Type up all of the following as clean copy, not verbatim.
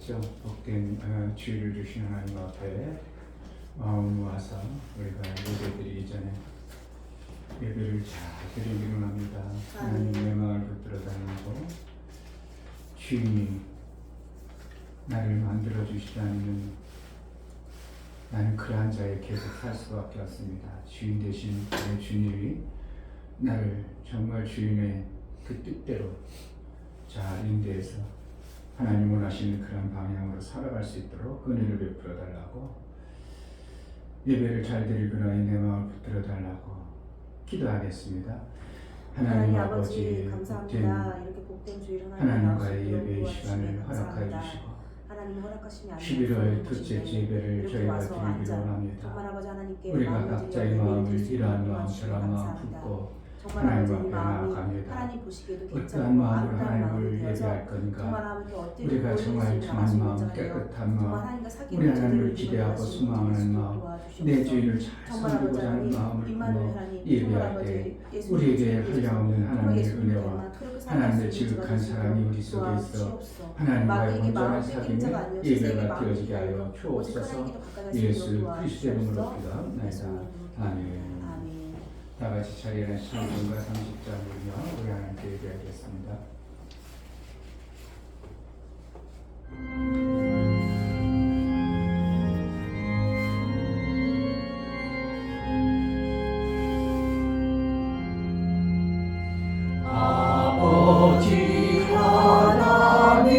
기도하겠죠. 복된 주의를 주신 하나님 앞에 마음 모아서 우리가 예배드리기 전에 예배를 잘 드리기로 합니다. 하나님의 마음을 붙들어 다니고 주인이 나를 만들어 주시지 않으면 나는 그러한 자에 계속 살 수밖에 없습니다. 주인 대신 내 주님이 나를 정말 주인의 그 뜻대로 잘 인도해서 하나님 원하시는 그런 방향으로 살아갈 수 있도록 은혜를 베풀어 달라고, 예배를 잘 드리거나 내 마음을 붙들어 달라고 기도하겠습니다. 하나님 아버지, 감사합니다. 이렇게 복된 주일 하나님과의 예배의 시간을 허락하여 주시고 11월 둘째 예배를 저희가 드리기로 합니다. 우리가 각자의 마음을 이러한 마음 저러한 마음 품고 하나님 앞에 나아갑니다. 어떠한 마음으로 하나님을 예배할 건가? 우리가 정말 정한 마음, 깨끗한 마음, 우리 하나님을 기대하고 소망하는 마음, 내 주인을 잘 섬기고자 하는 마음을 품어 예배할 때 우리에게 한량없는 하나님의 은혜와 하나님의 지극한 사랑이 우리 속에 있어 하나님과의 온전한 사귐의 예배가 되어지게 하여 주옵소서. 예수 그리스도의 이름으로 기도합니다. 아멘. 다 같이 자리에 신앙과 상식자 모이며 우리 하나님께 예배하겠습니다. 아버지 하나님,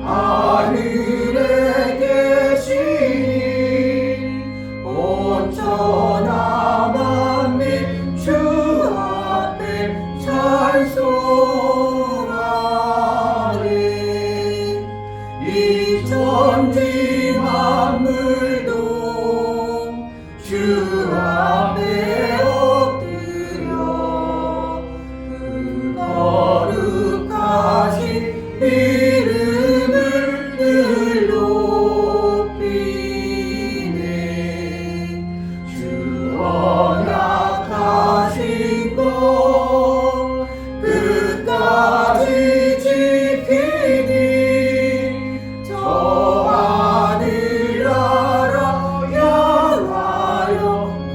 하늘에 계시니 온전한 만민 주 앞에 찬송하리. 이 천지 만물도 주 앞에 엎드려 그 거룩하신 이름을 늘 높이네. 주 언약하신 것 끝까지 지키니 저 하늘 나라 향하여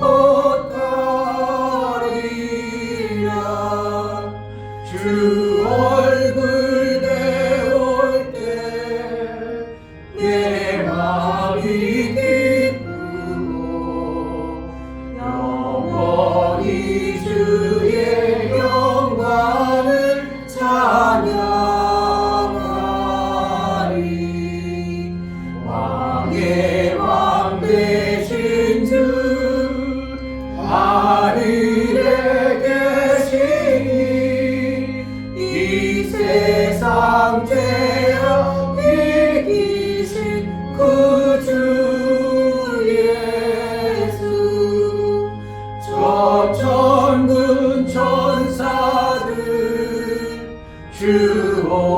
걷가리라. 주 얼굴 배울 때 내 마음이 기쁘고 영원히 주의 영광을 찬양하리. 왕의 왕 되신 주 하늘에 계시니 이 세상 죄악 이기신 구주 예수. 저 천군 천사들 주옹이하고서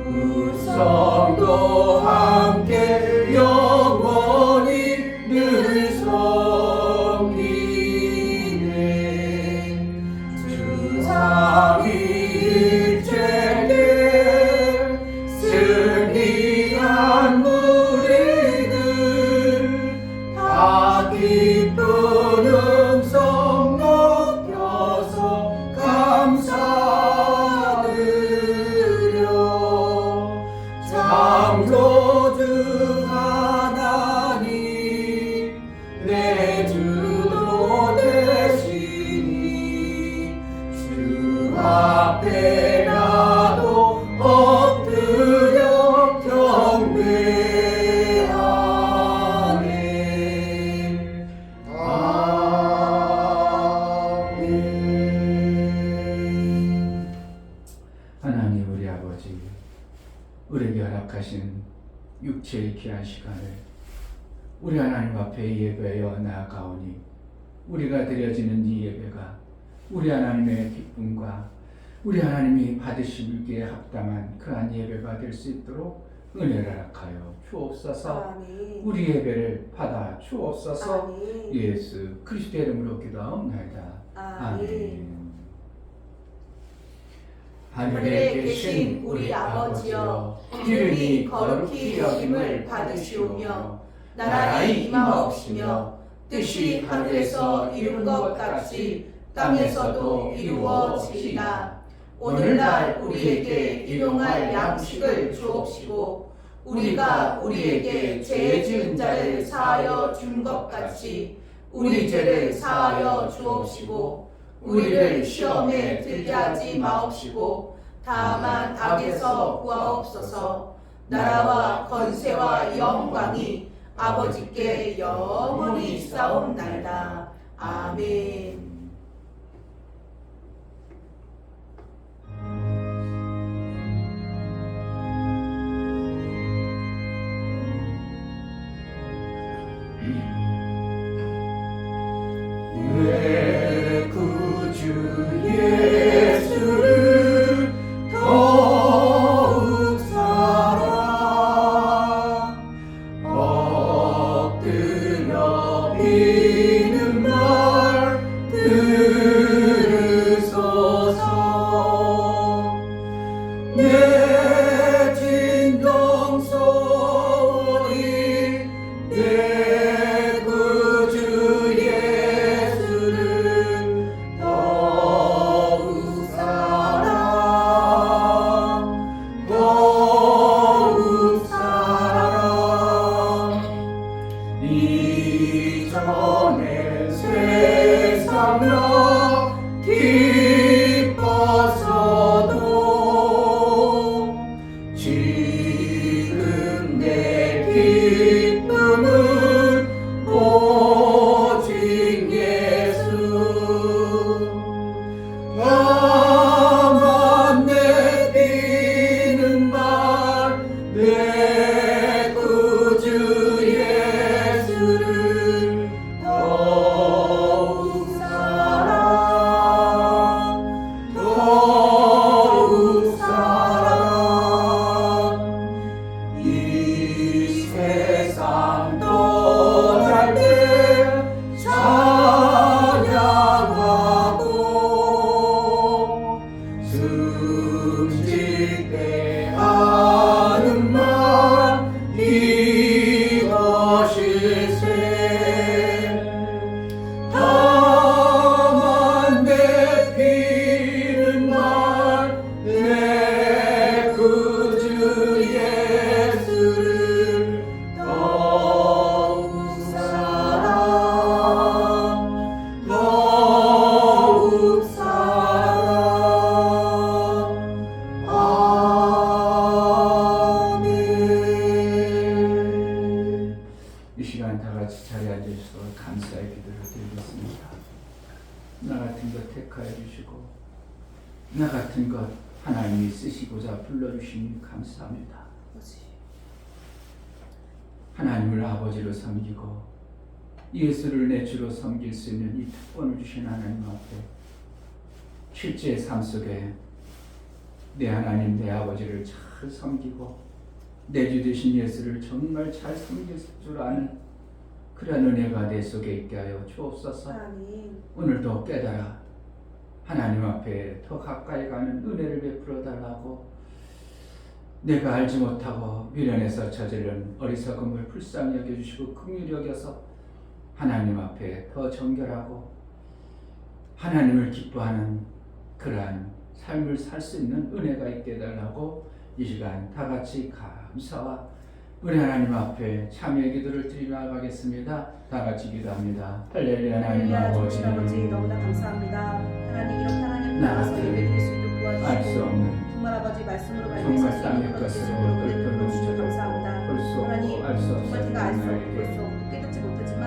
우성도 함께 영원히 늘 섬기네. 주 삼위일체에 승리한 무리들 다 기쁜 음성 높여서 감사드려. 창조주 하나님 내 주도 되시니 주 앞에 나도 엎드려 경배하네. 아멘. 하나님 우리 아버지, 우리에게 허락하신 육체의 귀한 시간을 우리 하나님 앞에 예배하여 나아가오니 우리가 드려지는 이 예배가 우리 하나님의 기쁨과 우리 하나님이 받으시기에 합당한 그러한 예배가 될 수 있도록 은혜를 허락하여 주옵소서. 아멘. 우리 예배를 받아 주옵소서. 아멘. 예수 그리스도의 이름으로 기도하옵나이다. 아멘. 아멘. 하늘에 계신 우리 아버지여, 이름이 거룩히 여김을 받으시오며 나라의 임하옵시며 뜻이 하늘에서 이룬 것 같이 땅에서도 이루어지리이다. 오늘날 우리에게 일용할 양식을 주옵시고 우리가 우리에게 죄 지은 자를 사하여 준 것 같이 우리 죄를 사하여 주옵시고 우리를 시험에 들게 하지 마옵시고 다만 악에서 구하옵소서. 나라와 권세와 영광이 아버지께 영원히 있사옵나이다. 아멘. 내 구주 예수를 더욱 사랑 엎드려 비는 말 들으소서. 내 진동 소리 내 구주 예수를 더욱 사랑 더욱 사랑. 이전에 세상나 기뻤어도 지금 내 기쁨은 오직 예수. 다만 내비는 말 내 구주 예수를 더욱 사랑 더욱 사랑. 이 세상 떠날 때 찬양하고 숨질 때 하는 말 이것일세. 다만 내피는 말 내 구주 예수를 더욱 사랑 더욱 사랑. 아멘. 이 시간 다 같이 자리에 앉으셔서 감사의 기도를 드리겠습니다. 나 같은 것 택하여 주시고 나 같은 것 하나님이 쓰시고자 불러주시니 감사합니다. 하나님을 아버지로 섬기고 예수를 내 주로 섬길 수 있는 이 특권을 주신 하나님 앞에 실제 삶 속에 내 하나님 내 아버지를 잘 섬기고 내 주 되신 예수를 정말 잘 섬길 줄 아는 그런 은혜가 내 속에 있게 하여 주옵소서. 하나님, 오늘도 깨달아 하나님 앞에 더 가까이 가는 은혜를 베풀어 달라고 내가 알지 못하고 미련에서 저지른 어리석음을 불쌍히 여겨주시고 긍휼히 여겨서 하나님 앞에 더 정결하고 하나님을 기뻐하는 그러한 삶을 살 수 있는 은혜가 있게 해달라고 이 시간 다 같이 감사와 우리 하나님 앞에 참여의 기도를 드리며 나가겠습니다. 다 같이 기도합니다. 할렐루야. 하나님 아버지 너무나 감사합니다. 하나님 이렇게 하나님 나 앞에서 같은 예배드릴 수 있도록 알 수 도와주시고 없는 정말 아버지 말씀으로 정말 말미암아 땅의 것으로 끓여 넘쳐서 감사합니다. 볼 수 하나님 없고 알 수 정말 없는 제가 알 수 없고 나에게 볼 수 없고 깨닫지 못하지만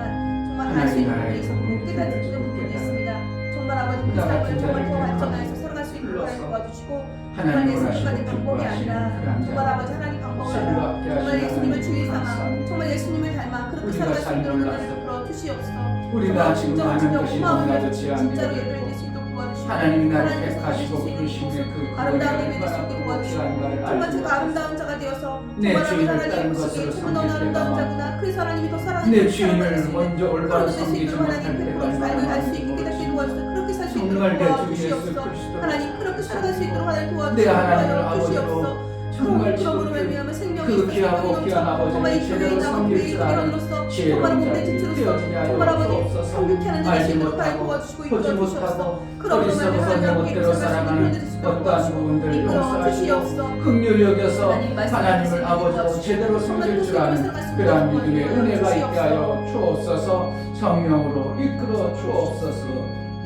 정말 알 수 하나님 있는 나라의 분이 있었고 복음을 깨닫지 못하는 분이 깨달아. 있습니다. 정말 아버지 그 나 삶을 같은 정말 더 자를 발전해서 살아갈 수 있도록 불러서 도와주시고 정말 하나님을 예수님만의 하시고 방법이 기뻐하시는 아니라 그런 정말 아버지 자 하나님 방법을 신뢰 알아 받게 정말 하시는 예수님을 하나님 주의 삼아 감사합니다. 정말 예수님을 닮아 그렇게 우리가 살아갈 수 잘 있도록 몰라서 은혜를 풀어 주시옵소서. 우리가 지금 하는 것이 너무나도 진짜로 제한되고 예배를 드릴 수 있도록 도와주시고 하나님이 나를 하나님께서 택하시고 주신 부르심의 그 아름다운 구원을 예배 드릴 수 있게 얼마나 도와주시고 귀한가를 정말 알지 제가 못했어. 아름다운 자가 되어서 내 정말 주인을 하나님 다른 보시기에 것으로 정말 너무 섬길 아름다운 때가 자구나. 그래서 하나님이 더 사랑해 내 주시고 주인을 먼저 올바로 섬기지 못할 때가 삶을 얼마나 할 수 있게 깨닫게 도와주세요. 그렇게 살 수 있는 정말 내 주 예수 도와주시옵소서. 그리스도 하나님 그렇게 살아갈 수 있도록 하나님 내 하나님을 도와주시옵소서. 아버지로 정말 그러므로 지금 말미암아 생명이 그 귀하고 귀한 아버지를 제대로 섬길 줄 아는 지혜로운 자들이 되어지게 하여 주옵소서. 성육케 하는 알지 자신으로 못하고 도와주시고 보지 이끌어 주시옵소서. 못하고 어리석어서 내 멋대로 살아가는 어떠한 부분들 용서하시고 긍휼히 여겨서 하나님을 아버지로 제대로 섬길 줄 아는 그러한 믿음의 은혜가 있게 하여 주옵소서. 성령으로 이끌어 주옵소서.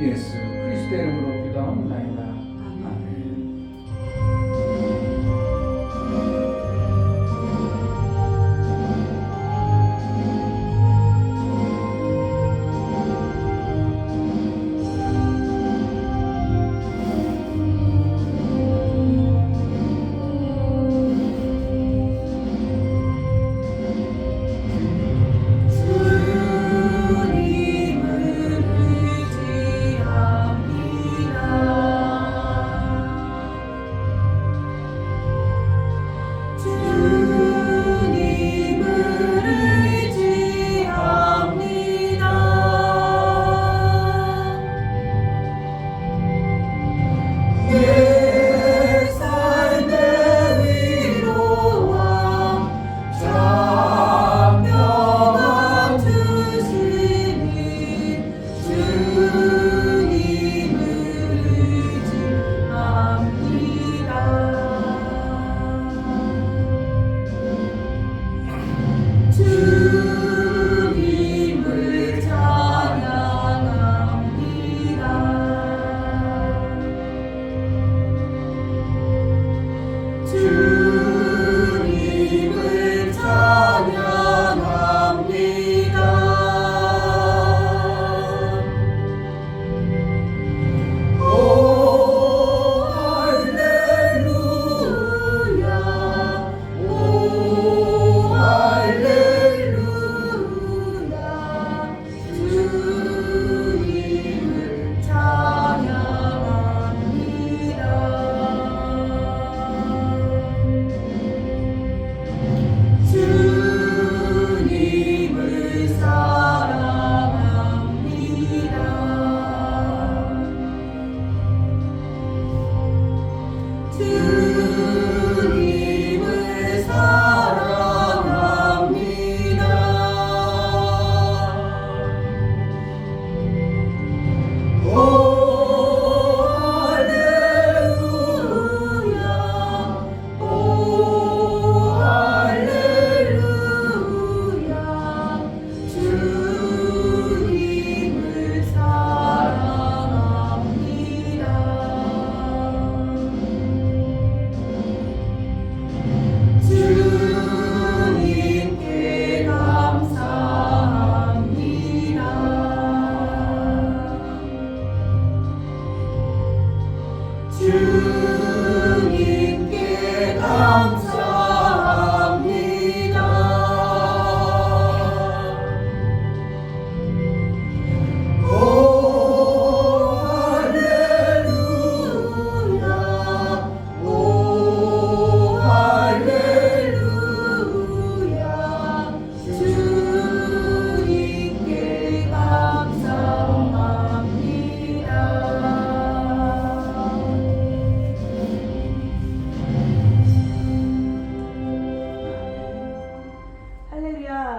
예수 그리스도의 이름으로 기도합니다.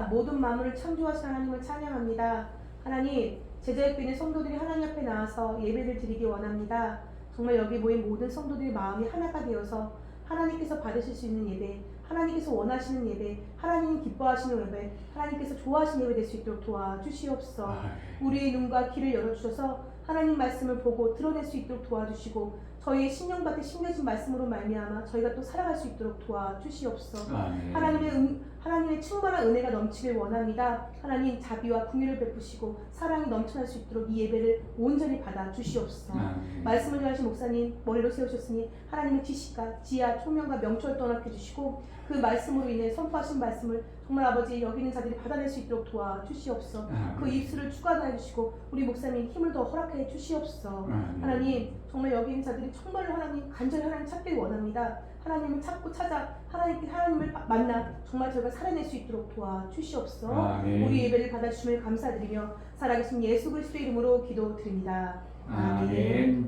모든 만물을 창조하신 하나님을 찬양합니다. 하나님, 제자의 빈의 성도들이 하나님 앞에 나와서 예배를 드리기 원합니다. 정말 여기 모인 모든 성도들의 마음이 하나가 되어서 하나님께서 받으실 수 있는 예배, 하나님께서 원하시는 예배, 하나님 기뻐하시는 예배, 하나님께서 좋아하시는 예배 될 수 있도록 도와주시옵소서. 우리의 눈과 귀를 열어주셔서 하나님 말씀을 보고 드러낼 수 있도록 도와주시고 저희의 심령밭에 심겨진 말씀으로 말미암아 저희가 또 살아갈 수 있도록 도와주시옵소서. 하나님의 충만한 은혜가 넘치길 원합니다. 하나님 자비와 긍휼을 베푸시고 사랑이 넘쳐날 수 있도록 이 예배를 온전히 받아 주시옵소서. 말씀을 전하신 목사님 머리로 세우셨으니 하나님의 지식과 지혜와 총명과 명철을 떠납해 주시고 그 말씀으로 인해 선포하신 말씀을 정말 아버지 여기 있는 자들이 받아낼 수 있도록 도와주시옵소서. 그 입술을 주관하여 주시고 우리 목사님 힘을 더 허락해 주시옵소서. 하나님 정말 여기 있는 자들이 정말로 하나님 간절히 하나님 찾길 원합니다. 하나님을 찾고 찾아 하나님을 만나 정말 저희가 살아낼 수 있도록 도와주시옵소서. 우리 예배를 받아주심을 감사드리며 살아계신 예수 그리스도의 이름으로 기도드립니다. 아멘.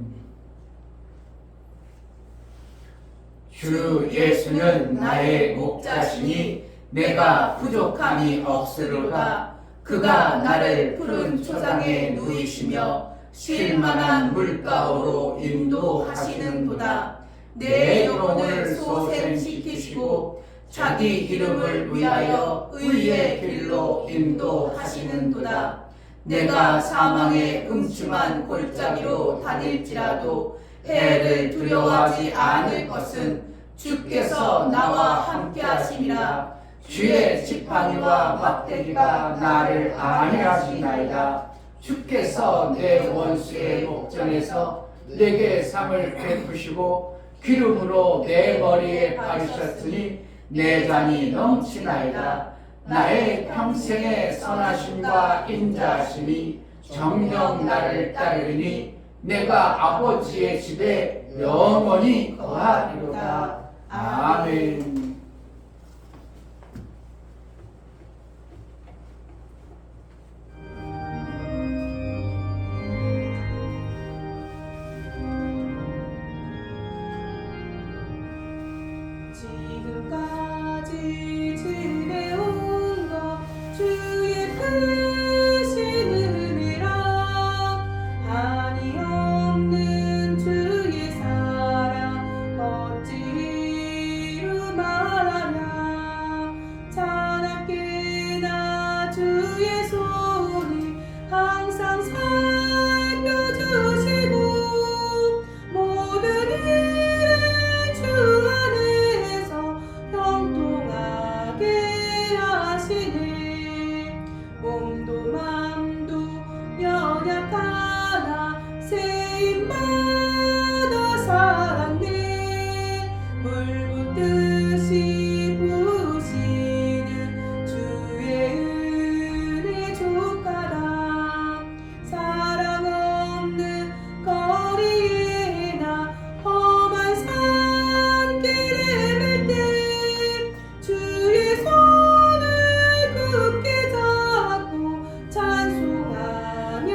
주 예수는 나의 목자시니 내가 부족함이 없으리로다. 그가 나를 푸른 초장에 누이시며 쉴만한 물가로 인도하시는도다. 내 영혼을 소생시키시고 자기 이름을 위하여 의의 길로 인도하시는도다. 내가 사망의 음침한 골짜기로 다닐지라도 해를 두려워하지 않을 것은 주께서 나와 함께 하심이라. 주의 지팡이와 막대기가 나를 안위하시나이다. 주께서 내 원수의 목전에서 내게 상을 베푸시고 기름으로 내 머리에 바르셨으니 내 잔이 넘치나이다. 나의 평생의 선하심과 인자하심이 정녕 나를 따르니 내가 아버지의 집에 영원히 거하리로다. 아멘. 지금까지 지내온 것 주의 크신 은혜라. 한이 없는 주의 사랑 어찌로 말하냐. 자나깨나 주의 손이 항상 살펴주시고 모든 일을 주 안에서 형통하게 하시네. 몸도 맘도 연약하나 세임마다 살았네. 물 붓듯이 부으시는 주의 은혜 족하다. 사랑 없는 거리에 나 험한 산길에 맬 때 주의 손을 굳게 잡고 찬송하며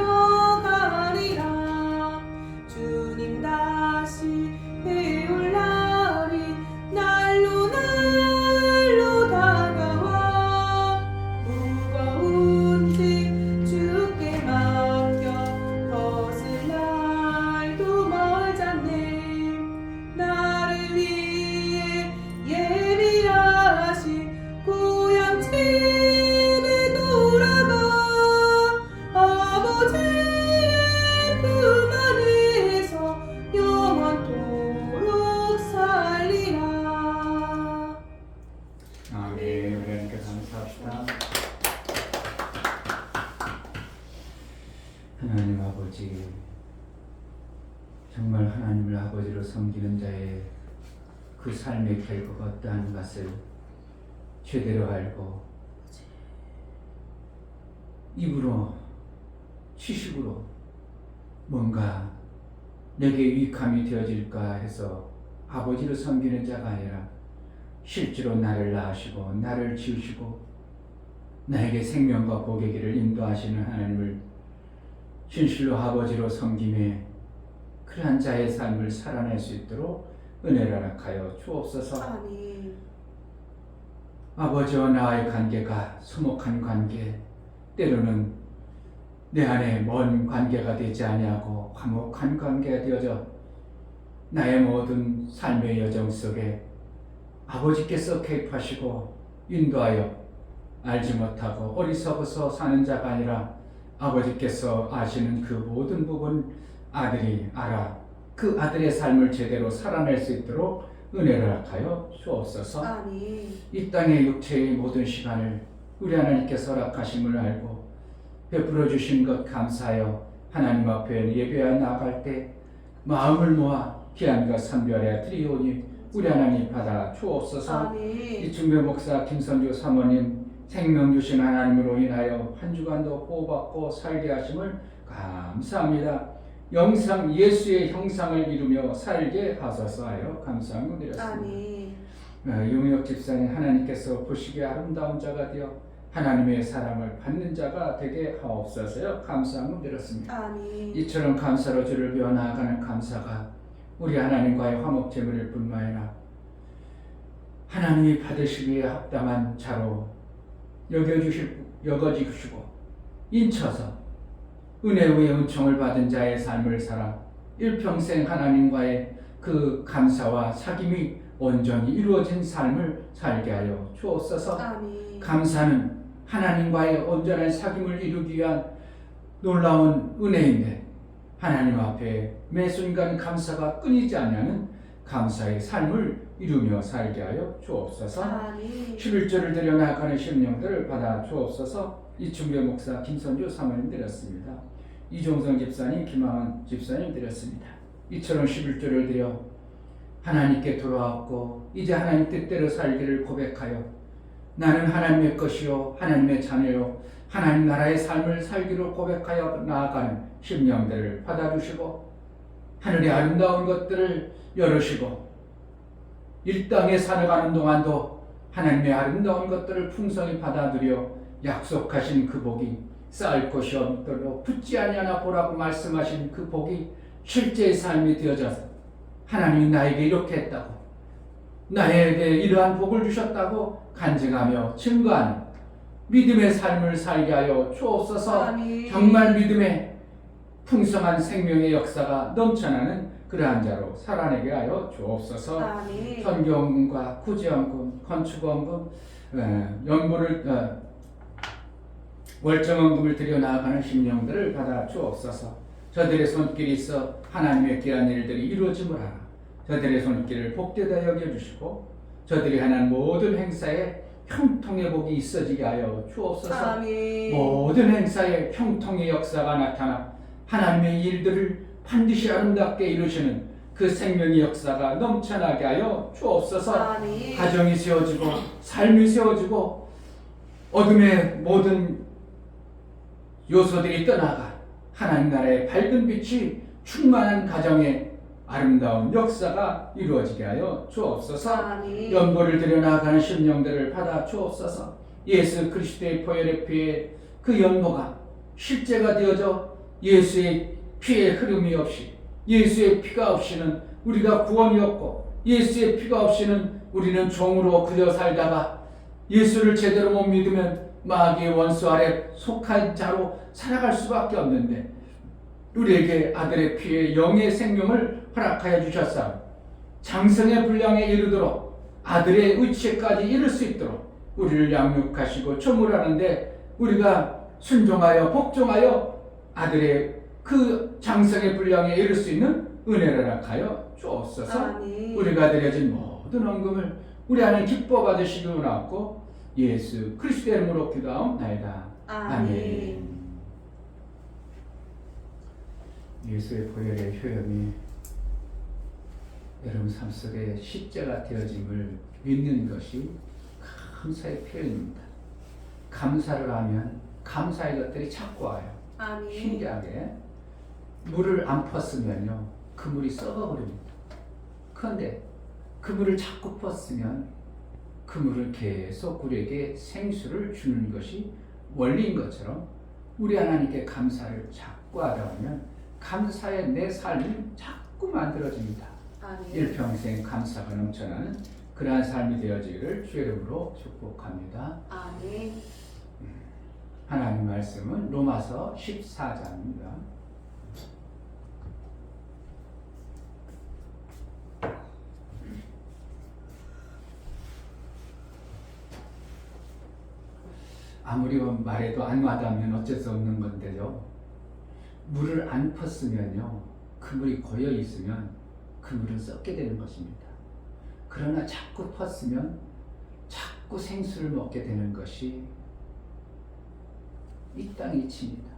가리라. 주님 다시 배울 날이 날로 날로 다가와. 무거운 짐 주께 맡겨 벗을 날도 멀잖네. 나를 위해 예비하신 고향 집에 돌아가 아버지의 품 안에서 영원토록 살리라. 아멘. 우리 하나님께 감사합시다. 하나님 아버지, 정말 하나님을 아버지로 섬기는 자의 그 삶의 결과가 어떠한 것을 제대로 알고 입으로 취식으로 뭔가 내게 유익함이 되어질까 해서 아버지를 섬기는 자가 아니라 실제로 나를 낳으시고 나를 지으시고 나에게 생명과 복의 길을 인도하시는 하나님을 진실로 아버지로 섬김에 그러한 자의 삶을 살아낼 수 있도록 은혜를 허락하여 주옵소서. 아멘. 아버지와 나의 관계가 소목한 관계, 때로는 내 안에 먼 관계가 되지 아니하고 화목한 관계가 되어져 나의 모든 삶의 여정 속에 아버지께서 개입하시고 인도하여 알지 못하고 어리석어서 사는 자가 아니라 아버지께서 아시는 그 모든 부분 아들이 알아 그 아들의 삶을 제대로 살아낼 수 있도록 은혜를 허락하여 주옵소서. 아멘. 이 땅의 육체의 모든 시간을 우리 하나님께서 허락하심을 알고 베풀어 주신 것 감사하여 하나님 앞에 예배하여 나아갈 때 마음을 모아 기한과 선별해 드리오니 우리 하나님 받아 주옵소서. 아멘. 이충배 목사 김선주 사모님 생명 주신 하나님으로 인하여 한 주간도 보호받고 살게 하심을 감사합니다. 영상 예수의 형상을 이루며 살게 하소서 하여 감사함을 드렸습니다. 아멘. 용역 집사님 하나님께서 보시기에 아름다운 자가 되어 하나님의 사랑을 받는 자가 되게 하옵소서요. 감사함을 드렸습니다. 아멘. 이처럼 감사로 주를 배워 나아가는 감사가 우리 하나님과의 화목제물일 뿐만 아니라 하나님이 받으시기에 합당한 자로 여겨주시고 인쳐서 은혜 위에 은총을 받은 자의 삶을 살아 일평생 하나님과의 그 감사와 사귐이 온전히 이루어진 삶을 살게 하여 주옵소서. 아멘. 감사는 하나님과의 온전한 사귐을 이루기 위한 놀라운 은혜인데 하나님 앞에 매 순간 감사가 끊이지 않는 감사의 삶을 이루며 살게 하여 주옵소서. 아멘. 11조를 드려 나아가는 심령들을 받아 주옵소서. 이충배 목사, 김선주 사모님 드렸습니다. 이종성 집사님, 김항원 집사님 드렸습니다. 이처럼 11조를 드려 하나님께 돌아왔고 이제 하나님 뜻대로 살기를 고백하여 나는 하나님의 것이요 하나님의 자녀요 하나님 나라의 삶을 살기를 고백하여 나아가는 심령들을 받아주시고 하늘의 아름다운 것들을 열으시고 이 땅에 살아가는 동안도 하나님의 아름다운 것들을 풍성히 받아들여 약속하신 그 복이 쌓을 것이 없도록 붙지 아니하나 보라고 말씀하신 그 복이 실제의 삶이 되어져서 하나님이 나에게 이렇게 했다고 나에게 이러한 복을 주셨다고 간증하며 증거하는 믿음의 삶을 살게 하여 주옵소서. 아멘. 정말 믿음의 풍성한 생명의 역사가 넘쳐나는 그러한 자로 살아내게 하여 주옵소서. 아멘. 선교원금과 구제원금, 건축원금, 월정원금을 들여 나아가는 심령들을 받아 주옵소서. 저들의 손길이 있어 하나님의 귀한 일들이 이루어짐을 알아 저들의 손길을 복되다 여겨주시고 저들이 하는 모든 행사에 형통의 복이 있어지게 하여 주옵소서. 아멘. 모든 행사에 형통의 역사가 나타나 하나님의 일들을 반드시 아름답게 이루시는 그 생명의 역사가 넘쳐나게 하여 주옵소서. 아멘. 가정이 세워지고 삶이 세워지고 어둠의 모든 요소들이 떠나가 하나님 나라의 밝은 빛이 충만한 가정의 아름다운 역사가 이루어지게 하여 주옵소서. 아멘. 연고를 들여 나아가는 심령들을 받아 주옵소서. 예수 그리스도의 보혈의 피에 그 연고가 실제가 되어져 예수의 피의 흐름이 없이 예수의 피가 없이는 우리가 구원이 없고 예수의 피가 없이는 우리는 종으로 그저 살다가 예수를 제대로 못 믿으면 마귀의 원수 아래 속한 자로 살아갈 수밖에 없는데 우리에게 아들의 피에 영의 생명을 허락하여 주셨사 장성의 분량에 이르도록 아들의 의체까지 이룰 수 있도록 우리를 양육하시고 조물하는데 우리가 순종하여 복종하여 아들의 그 장성의 분량에 이룰 수 있는 은혜를 허락하여 주옵소서. 아멘. 우리가 드려진 모든 헌금을 우리 안에 기뻐 받으시기 원하고 예수 그리스도의 이름으로 기도하옵나이다. 아멘. 예수의 보혈의 효염이 여러분 삶 속에 십자가 되어짐을 믿는 것이 감사의 표현입니다. 감사를 하면 감사의 것들이 자꾸 와요. 아멘. 신기하게 물을 안 폈으면요 그 물이 썩어버립니다. 그런데 그 물을 자꾸 폈으면 그 물을 계속 우리에게 생수를 주는 것이 원리인 것처럼 우리 하나님께 감사를 자꾸 하다 보면 감사의 내 삶이 자꾸 만들어집니다. 아멘. 일평생 감사가 넘쳐나는 그러한 삶이 되어지기를 주의 이름으로 축복합니다. 아멘. 하나님 말씀은 로마서 14장입니다. 아무리 말해도 안 와닿으면 어쩔 수 없는 건데요. 물을 안 폈으면요, 그 물이 고여 있으면 그 물은 썩게 되는 것입니다. 그러나 자꾸 폈으면 자꾸 생수를 먹게 되는 것이 이 땅의 이치입니다.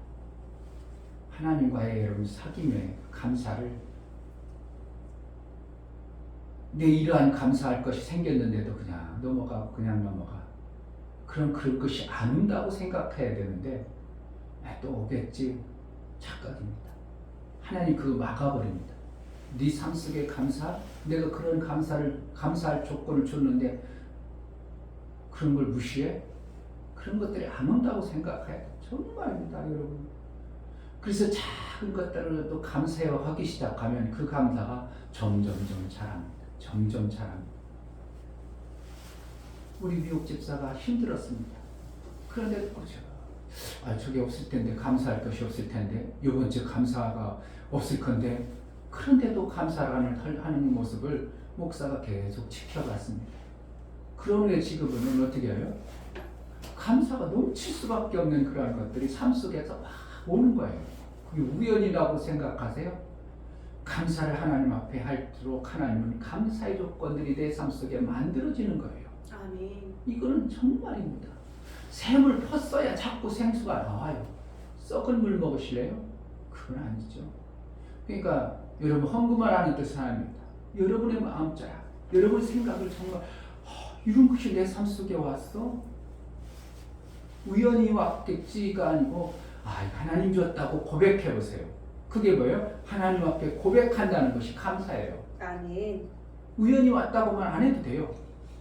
하나님과의 여러분 사귐에 감사를 내 이러한 감사할 것이 생겼는데도 그냥 넘어가. 그럼 그것이 안 온다고 생각해야 되는데 또 오겠지 착각입니다. 하나님 그거 막아버립니다. 네 삶 속에 내가 그런 감사할 조건을 줬는데 그런 걸 무시해? 그런 것들이 안 온다고 생각해야 돼. 정말입니다, 여러분. 그래서 작은 것들을 감사하기 시작하면 그 감사가 점점점 자랍니다. 점점 자랍니다. 우리 미국 집사가 힘들었습니다. 그런데 저게 없을 텐데, 감사할 것이 없을 텐데, 이번 주 감사가 없을 건데, 그런데도 감사를 하는 모습을 목사가 계속 지켜봤습니다. 그러면 지금은 어떻게 해요? 감사가 넘칠 수밖에 없는 그러한 것들이 삶 속에서 막 오는 거예요. 그게 우연이라고 생각하세요? 감사를 하나님 앞에 할수록 하나님은 감사의 조건들이 내 삶 속에 만들어지는 거예요. 아멘. 이거는 정말입니다. 샘을 펐어야 자꾸 생수가 나와요. 썩은 물 먹으실래요? 그건 아니죠. 그러니까 여러분 헌금을 하는 뜻은 아닙니다. 여러분의 마음자야. 여러분 생각을 정말 이런 것이 내 삶 속에 왔어? 우연히 왔겠지가 아니고 하나님 줬다고 고백해 보세요. 그게 뭐예요? 하나님 앞에 고백한다는 것이 감사예요. 아멘. 우연히 왔다고만 안 해도 돼요.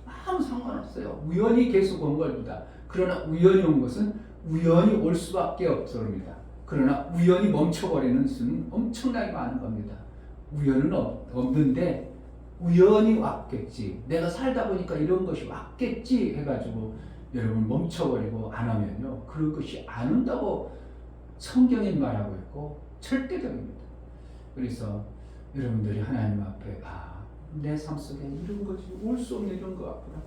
아무 상관없어요. 우연히 계속 온 겁니다. 그러나 우연히 온 것은 우연히 올 수밖에 없습니다. 그러나 우연히 멈춰버리는 수는 엄청나게 많은 겁니다. 우연은 없는데 우연히 왔겠지. 내가 살다 보니까 이런 것이 왔겠지 해가지고 여러분 멈춰버리고 안 하면요. 그런 것이 안 온다고 성경이 말하고 있고 절대적입니다. 그래서 여러분들이 하나님 앞에 내 삶 속에 이런 것이 올 수 없는 이런 것 같구나.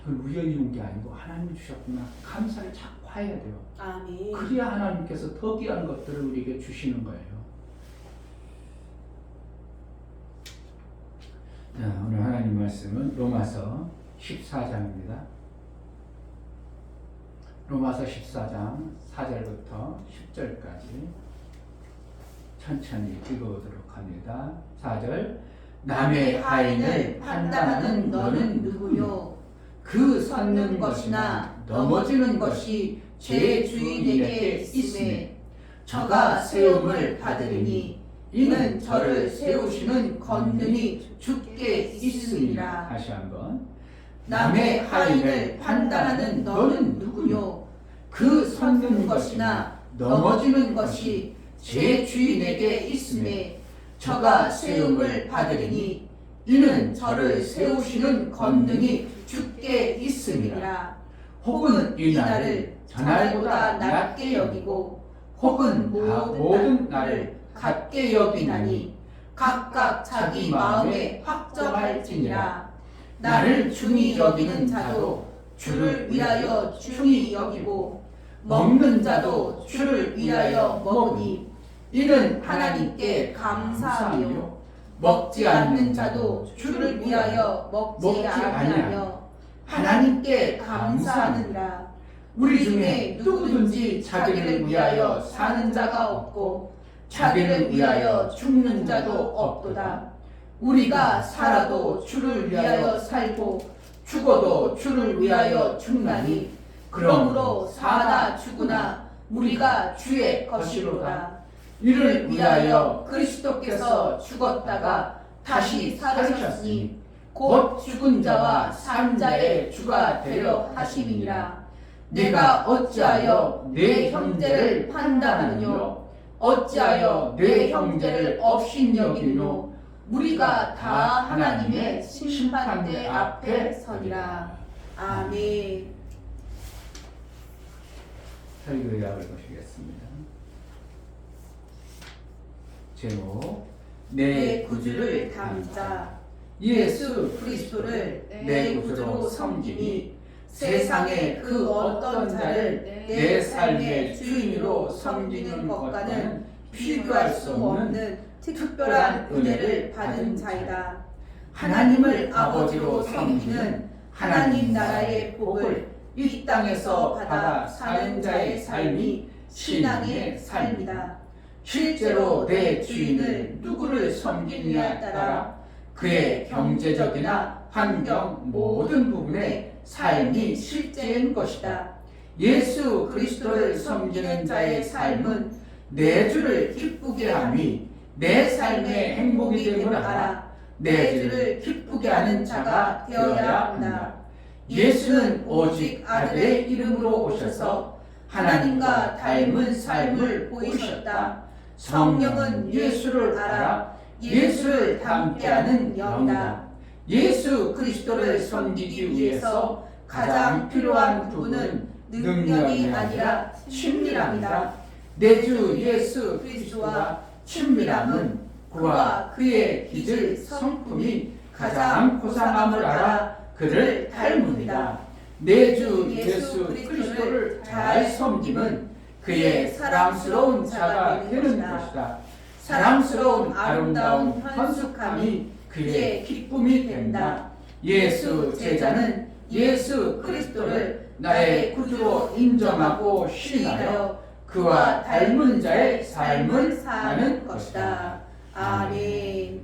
이건 우연히 온 게 아니고 하나님이 주셨구나. 감사를 자꾸 해야 돼요. 아멘. 그래야 하나님께서 더 귀한 것들을 우리에게 주시는 거예요. 자, 오늘 하나님 말씀은 로마서 14장입니다. 로마서 14장 4절부터 10절까지 천천히 읽어보도록 합니다. 4절 남의 하인을 판단하는 너는 누구요? 그 섰는 것이나 넘어지는 것이 제 주인에게 있음에 저가 세움을 받으리니 이는 저를 세우시는 권능이 주께 있음이라. 다시 한번 남의 하인을 판단하는 너는 누구요? 그 섰는 것이나 넘어지는 것이 제 주인에게 있음에 저가 세움을 받으리니 이는 저를 세우시는 권능이 주께 있음이라. 혹은 이 날을 저날보다 낮게 여기고 혹은 모든 날을 같게 여기나니 각각 자기 마음에 확정할지니라. 나를 중히 여기는 자도 주를 위하여 중히 여기고 먹는 자도 주를 위하여 먹으니 이는 하나님께 감사하며 먹지 않는 자도 주를 위하여 먹지 아니하며 하나님께 감사하느니라. 우리 중에 누구든지 자기를 위하여 사는 자가 없고 자기를 위하여 죽는 자도 없도다. 우리가 살아도 주를 위하여 살고 죽어도 주를 위하여 죽나니 그러므로 사나 죽으나 우리가 주의 것이로다. 이를 위하여 그리스도께서 죽었다가 다시 살으셨으니 곧 죽은 자와 산 자의 주가 되려 하심이니라. 내가 어찌하여 내 형제를 판단하느뇨? 어찌하여 내 형제를 업신여기뇨? 우리가 다 하나님의 심판대 앞에 서리라. 아멘. 설교 요약을 보시겠습니다. 제목 내 구주를 담자. 예수 그리스도를 내 구주로 섬기니 세상의 그 어떤 자를 내 삶의 주인으로 섬기는 것과는 비교할 수 없는 특별한 은혜를 받은 자이다. 하나님을 아버지로 섬기는 하나님 나라의 복을 이 땅에서 받아 사는 자의 삶이 신앙의 삶이다. 실제로 내 주인을 누구를 섬기느냐에 따라 그의 경제적이나 환경 모든 부분에 삶이 실제인 것이다. 예수 그리스도를 섬기는 자의 삶은 내 주를 기쁘게 함이 내 삶의 행복이 됨을 알아 내 주를 기쁘게 하는 자가 되어야 한다. 예수는 오직 아들의 이름으로 오셔서 하나님과 닮은 삶을 보이셨다. 성령은 예수를 알아 예수를 닮게 하는 영이다. 예수 그리스도를 섬기기 위해서 가장 필요한 부분은 능력이 아니라 친밀함이다. 내 주 예수 그리스도와 친밀함은 그와 그의 기질 성품이 가장 고상함을 알아 그를 닮음이다. 내 주 예수 그리스도를 잘 섬기면 그의 사랑스러운 자가 되는 것이다. 사랑스러운 아름다운 현숙함이 그의 기쁨이 된다. 예수 제자는 예수 그리스도를 나의 구주로 인정하고 신뢰하여 그와 닮은 자의 삶을 사는 것이다. 아멘.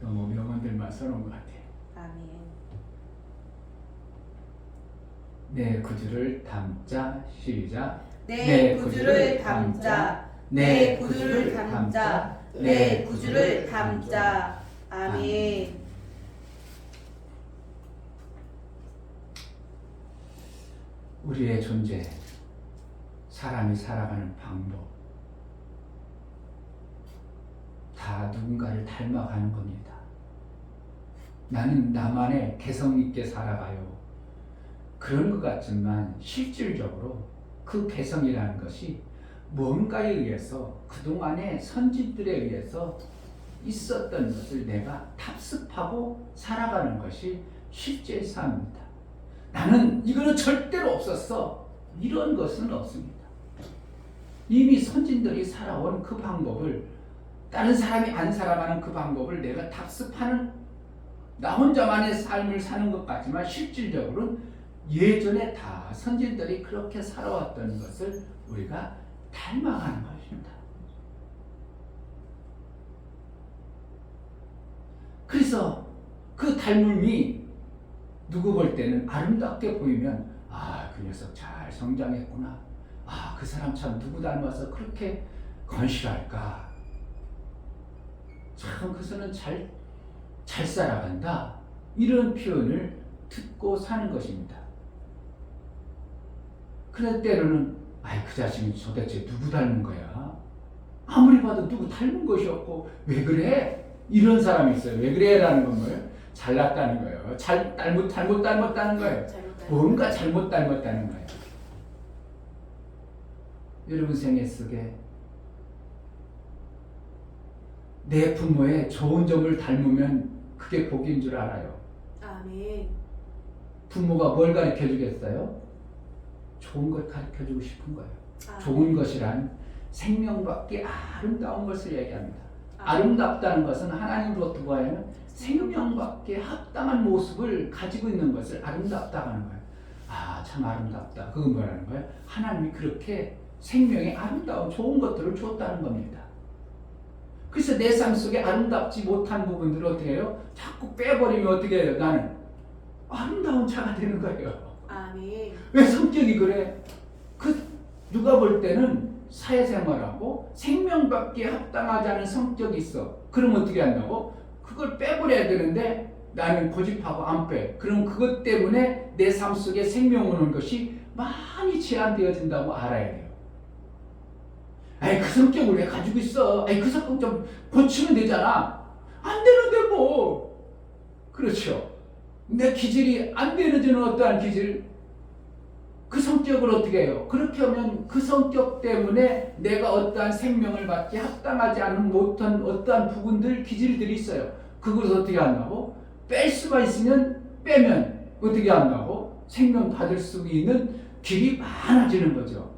너무 명언들만 써놓은 것 같아요. 아멘. 내 구주를 닮자. 시작. 내 구주를 닮자. 내 구주를 닮자. 내 구주를 닮자. 아멘. 우리의 존재, 사람이 살아가는 방법, 다 누군가를 닮아가는 겁니다. 나는 나만의 개성 있게 살아가요. 그런 것 같지만 실질적으로 그 개성이라는 것이 뭔가에 의해서 그동안의 선진들에 의해서 있었던 것을 내가 답습하고 살아가는 것이 실제 삶입니다. 나는 이거는 절대로 없었어. 이런 것은 없습니다. 이미 선진들이 살아온 그 방법을, 다른 사람이 안 살아가는 그 방법을 내가 답습하는, 나 혼자만의 삶을 사는 것 같지만 실질적으로는 예전에 다 선진들이 그렇게 살아왔던 것을 우리가 닮아가는 것입니다. 그래서 그 닮음이 누구 볼 때는 아름답게 보이면, 아, 그 녀석 잘 성장했구나. 아, 그 사람 참 누구 닮아서 그렇게 건실할까. 참 그 사람은 잘 살아간다. 이런 표현을 듣고 사는 것입니다. 그럴 때로는, 아이, 그 자식은 도대체 누구 닮은 거야? 아무리 봐도 누구 닮은 것이 없고 왜 그래? 이런 사람이 있어요. 왜 그래? 라는 건 뭐예요? 잘났다는 거예요. 잘못 닮았다는 거예요. 뭔가 잘못 닮았다는 거예요. 여러분 생애 속에 내 부모의 좋은 점을 닮으면 그게 복인 줄 알아요. 아멘. 부모가 뭘 가르쳐 주겠어요? 좋은 걸 가르쳐 주고 싶은 거예요. 아멘. 좋은 것이란 생명받기 아름다운 것을 얘기합니다. 아름답다는 것은 하나님으로부터 보아하면 생명받기에 합당한 모습을 가지고 있는 것을 아름답다고 하는 거예요. 아, 참 아름답다. 그건 뭐라는 거예요? 하나님이 그렇게 생명에 아름다운 좋은 것들을 줬다는 겁니다. 그래서 내 삶 속에 아름답지 못한 부분들을 어떻게 해요? 자꾸 빼버리면 어떻게 해요? 나는 아름다운 자가 되는 거예요. 아멘. 왜 성격이 그래? 누가 볼 때는 사회생활하고 생명받기에 합당하지 않은 성격이 있어. 그럼 어떻게 한다고? 그걸 빼버려야 되는데 나는 고집하고 안 빼. 그럼 그것 때문에 내 삶 속에 생명 오는 것이 많이 제한되어진다고 알아야 돼요. 아이, 그 성격을 왜 가지고 있어? 아이, 그 성격 좀 고치면 되잖아. 안 되는데 뭐. 그렇죠. 내 기질이 안 되는 저는 어떠한 기질? 그 성격을 어떻게 해요? 그렇게 하면 그 성격 때문에 내가 어떠한 생명을 받기 합당하지 않은 못한 어떠한 부분들, 기질들이 있어요. 그것을 어떻게 한다고? 뺄 수가 있으면 빼면 어떻게 한다고? 생명 받을 수 있는 길이 많아지는 거죠.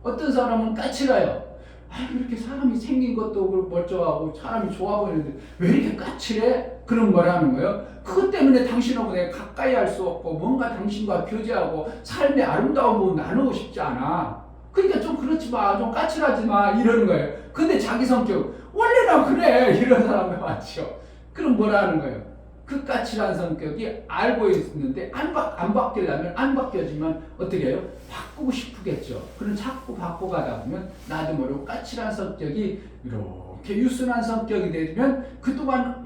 어떤 사람은 까칠해요. 아, 이렇게 사람이 생긴 것도 멀쩡하고 사람이 좋아 보이는데 왜 이렇게 까칠해? 그럼 뭐라는 거예요? 그것 때문에 당신하고 내가 가까이 할 수 없고 뭔가 당신과 교제하고 삶의 아름다운 부분 나누고 싶지 않아. 그러니까 좀 그렇지 마, 좀 까칠하지 마, 이러는 거예요. 근데 자기 성격 원래 나 그래, 이런 사람이 많죠. 그럼 뭐라는 거예요? 그 까칠한 성격이 알고 있는데 안 바뀌려면 안 바뀌어지면 어떻게 해요? 바꾸고 싶겠죠. 그럼 자꾸 바꿔가다 보면 나도 모르고 까칠한 성격이 이렇게 유순한 성격이 되면 그동안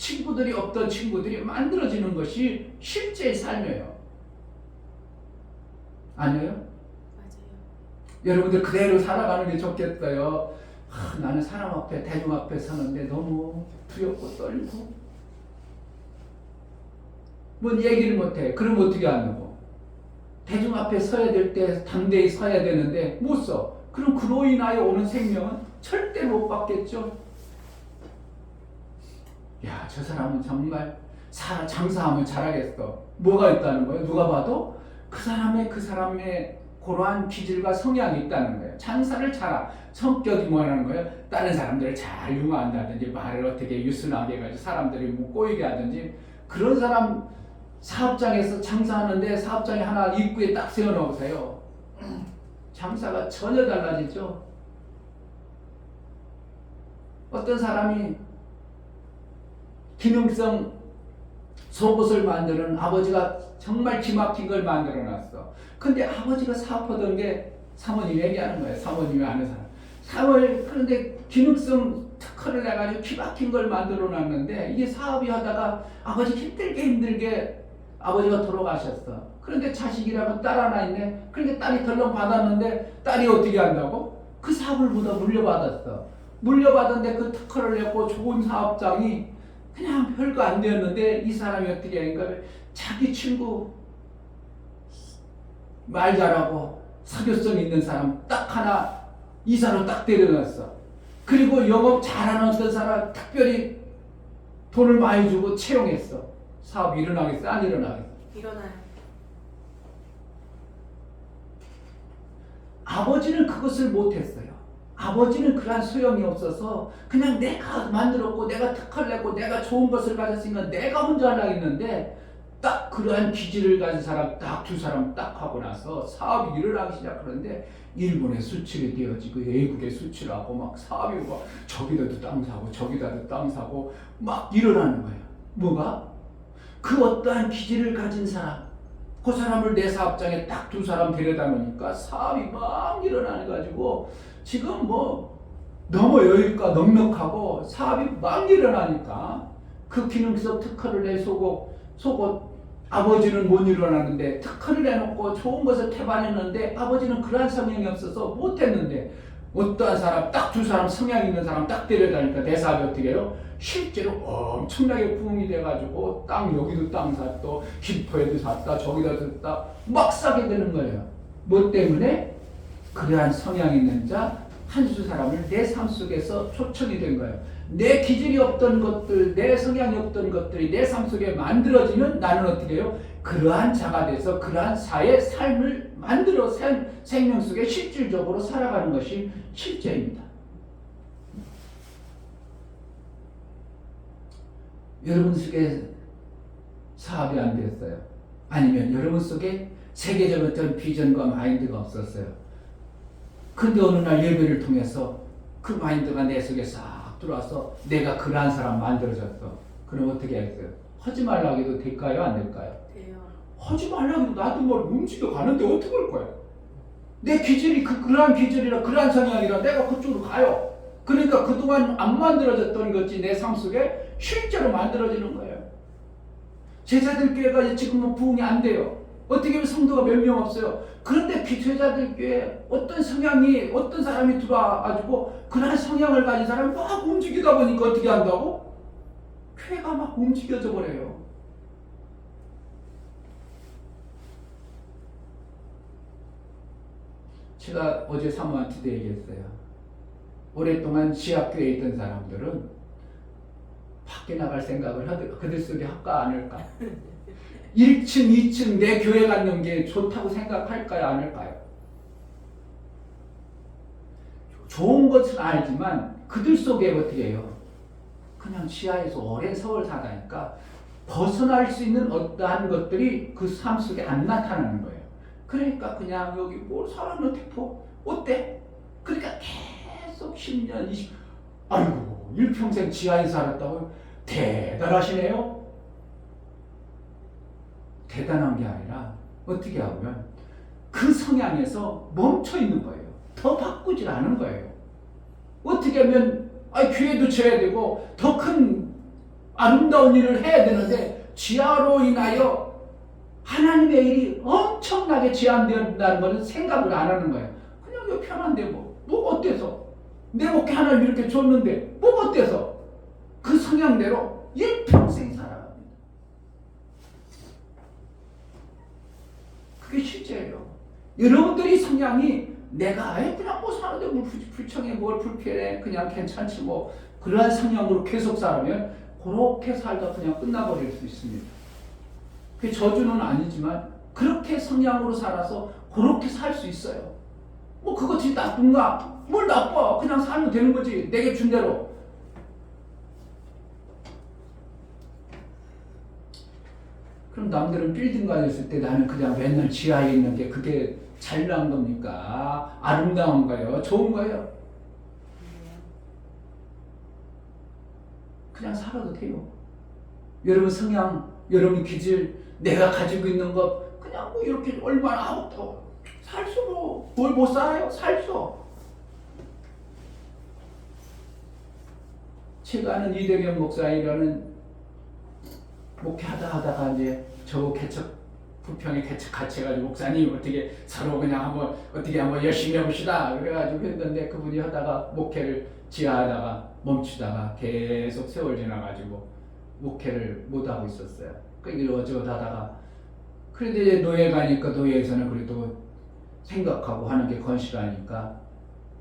친구들이 없던 친구들이 만들어지는 것이 실제의 삶이에요. 아니에요? 맞아요. 여러분들 그대로 살아가는 게 좋겠어요. 나는 사람 앞에, 대중 앞에 서는데 너무 두렵고 떨리고 뭔 얘기를 못해. 그럼 어떻게 하냐고. 대중 앞에 서야 될 때 당대히 서야 되는데 못 서. 그럼 그로 인하여 오는 생명은 절대 못 받겠죠. 야, 저 사람은 정말 장사하면 잘하겠어. 뭐가 있다는 거예요? 누가 봐도 그 사람의 그러한 기질과 성향이 있다는 거예요. 장사를 잘하. 성격이 뭐라는 거예요? 다른 사람들을 잘 융화한다든지 말을 어떻게 유순하게 해가지고 사람들이 뭐 꼬이게 하든지 그런 사람 사업장에서 장사하는데 사업장에 하나 입구에 딱 세워놓으세요. 장사가 전혀 달라지죠. 어떤 사람이 기능성 속옷을 만드는 아버지가 정말 기막힌 걸 만들어놨어. 근데 아버지가 사업하던 게 사모님이 얘기하는 거예요. 사모님이 아는 사람. 그런데 기능성 특허를 내가지고 기막힌 걸 만들어놨는데 이게 사업이 하다가 아버지 힘들게 아버지가 돌아가셨어. 그런데 자식이라면 딸 하나 있네. 그러니까 딸이 덜렁 받았는데 딸이 어떻게 한다고? 그 사업을 모두 물려받았어. 물려받았는데 그 특허를 냈고 좋은 사업장이 그냥 별거 안 되었는데 이 사람이 어떻게 하니까 자기 친구 말 잘하고 사교성 있는 사람 딱 하나 이사로 딱 데려놨어. 그리고 영업 잘하는 어떤 사람 특별히 돈을 많이 주고 채용했어. 사업이 일어나겠어? 안 일어나겠어? 일어나요. 아버지는 그것을 못했어요. 아버지는 그러한 소용이 없어서 그냥 내가 만들었고 내가 특허를 냈고 내가 좋은 것을 가졌으니까 내가 혼자 하려고 했는데 딱 그러한 기질을 가진 사람 딱 두 사람 딱 하고 나서 사업이 일어나기 시작하는데 일본에 수출이 되어지고 외국에 수출하고 막 사업이 막 저기다도 땅 사고 저기다도 땅 사고 막 일어나는 거예요. 뭐가? 그 어떠한 기질을 가진 사람 그 사람을 내 사업장에 딱 두 사람 데려다 놓으니까 사업이 막 일어나는 가지고 지금 뭐 너무 여유가 넉넉하고 사업이 막 일어나니까 그 기능성 특허를 내 속옷 아버지는 못 일어나는데 특허를 내놓고 좋은 것을 개발했는데 아버지는 그러한 성향이 없어서 못했는데 어떠한 사람 딱 두 사람 성향 있는 사람 딱 데려다니까 내 사업이 어떻게 해요? 실제로 엄청나게 부흥이 돼가지고 땅 여기도 땅 샀다 김포에도 샀다 저기다 샀다 막 사게 되는 거예요. 뭐 때문에? 그러한 성향 있는 자 한 수 사람을 내 삶 속에서 초청이 된 거예요. 내 기질이 없던 것들, 내 성향이 없던 것들이 내 삶 속에 만들어지면 나는 어떻게 해요? 그러한 자가 돼서 그러한 사의 삶을 만들어 생명 속에 실질적으로 살아가는 것이 실제입니다. 여러분 속에 사업이 안 됐어요. 아니면 여러분 속에 세계적 어떤 비전과 마인드가 없었어요. 근데 어느 날 예배를 통해서 그 마인드가 내 속에 싹 들어와서 내가 그러한 사람 만들어졌어. 그럼 어떻게 했어요? 하지 말라고 해도 될까요? 안 될까요? 돼요. 하지 말라고 해도 나도 뭘 움직여 가는데 어떻게 할 거야? 내 기질이 그러한 기질이라 그러한 성향이라 내가 그쪽으로 가요. 그러니까 그동안 안 만들어졌던 것이 내 삶 속에 실제로 만들어지는 거예요. 제자들 교회가 지금 뭐 부흥이 안 돼요. 어떻게 보면 성도가 몇 명 없어요. 그런데 제자들 교회에 어떤 성향이 어떤 사람이 들어와가지고 그런 성향을 가진 사람이 막 움직이다 보니까 어떻게 한다고? 교회가 막 움직여져 버려요. 제가 어제 사모한테도 얘기했어요. 오랫동안 지하교회에 있던 사람들은 밖에 나갈 생각을 그들 속에 할까 안 할까? 1층, 2층 내 교회 갖는 게 좋다고 생각할까요? 안 할까요? 좋은 것은 알지만 그들 속에 어떻게 해요? 그냥 지하에서 오랜 세월 사다니까 벗어날 수 있는 어떠한 것들이 그 삶 속에 안 나타나는 거예요. 그러니까 그냥 여기 뭘 살았는데 어때? 그러니까 계속 10년, 20년 아이고 일평생 지하에 살았다고요? 대단하시네요. 대단한 게 아니라 어떻게 하면 그 성향에서 멈춰 있는 거예요. 더 바꾸질 않은 거예요. 어떻게 하면 교회도 쳐야 되고 더 큰 아름다운 일을 해야 되는데 지하로 인하여 하나님의 일이 엄청나게 제한된다는 것은 생각을 안 하는 거예요. 그냥 이거 편한데 뭐 어때서? 내 목회 하나님 이렇게 줬는데 뭐 어때서? 그 성향대로 일평생 살아갑니다. 그게 실제예요. 여러분들이 성향이 내가 그냥 뭐 사는데 뭐 불청해 뭘 불편해 그냥 괜찮지 뭐 그러한 성향으로 계속 살면 그렇게 살다 그냥 끝나버릴 수 있습니다. 그게 저주는 아니지만 그렇게 성향으로 살아서 그렇게 살 수 있어요. 뭐 그것이 나쁜가? 뭘 나빠? 그냥 살면 되는 거지. 내게 준 대로. 그럼 남들은 빌딩 가졌을 때 나는 그냥 맨날 지하에 있는 게 그게 잘난 겁니까? 아름다운가요? 좋은가요? 그냥 살아도 돼요. 여러분 성향, 여러분 기질, 내가 가지고 있는 것 그냥 뭐 이렇게 얼마나 하고 살수 뭐 뭘 못 살아요? 살수. 제가 아는 이대겸 목사이라는 목회하다가 이제 저 부평에 같이 해가지고 목사님 어떻게 서로 그냥 한번 열심히 해봅시다 그래가지고 했는데 그분이 하다가 목회를 지하하다가 멈추다가 계속 세월 지나가지고 목회를 못하고 있었어요. 그러니까 어쩌다 하다가 그런데 이제 노예 가니까 노예에서는 그래도 생각하고 하는 게 건실하니까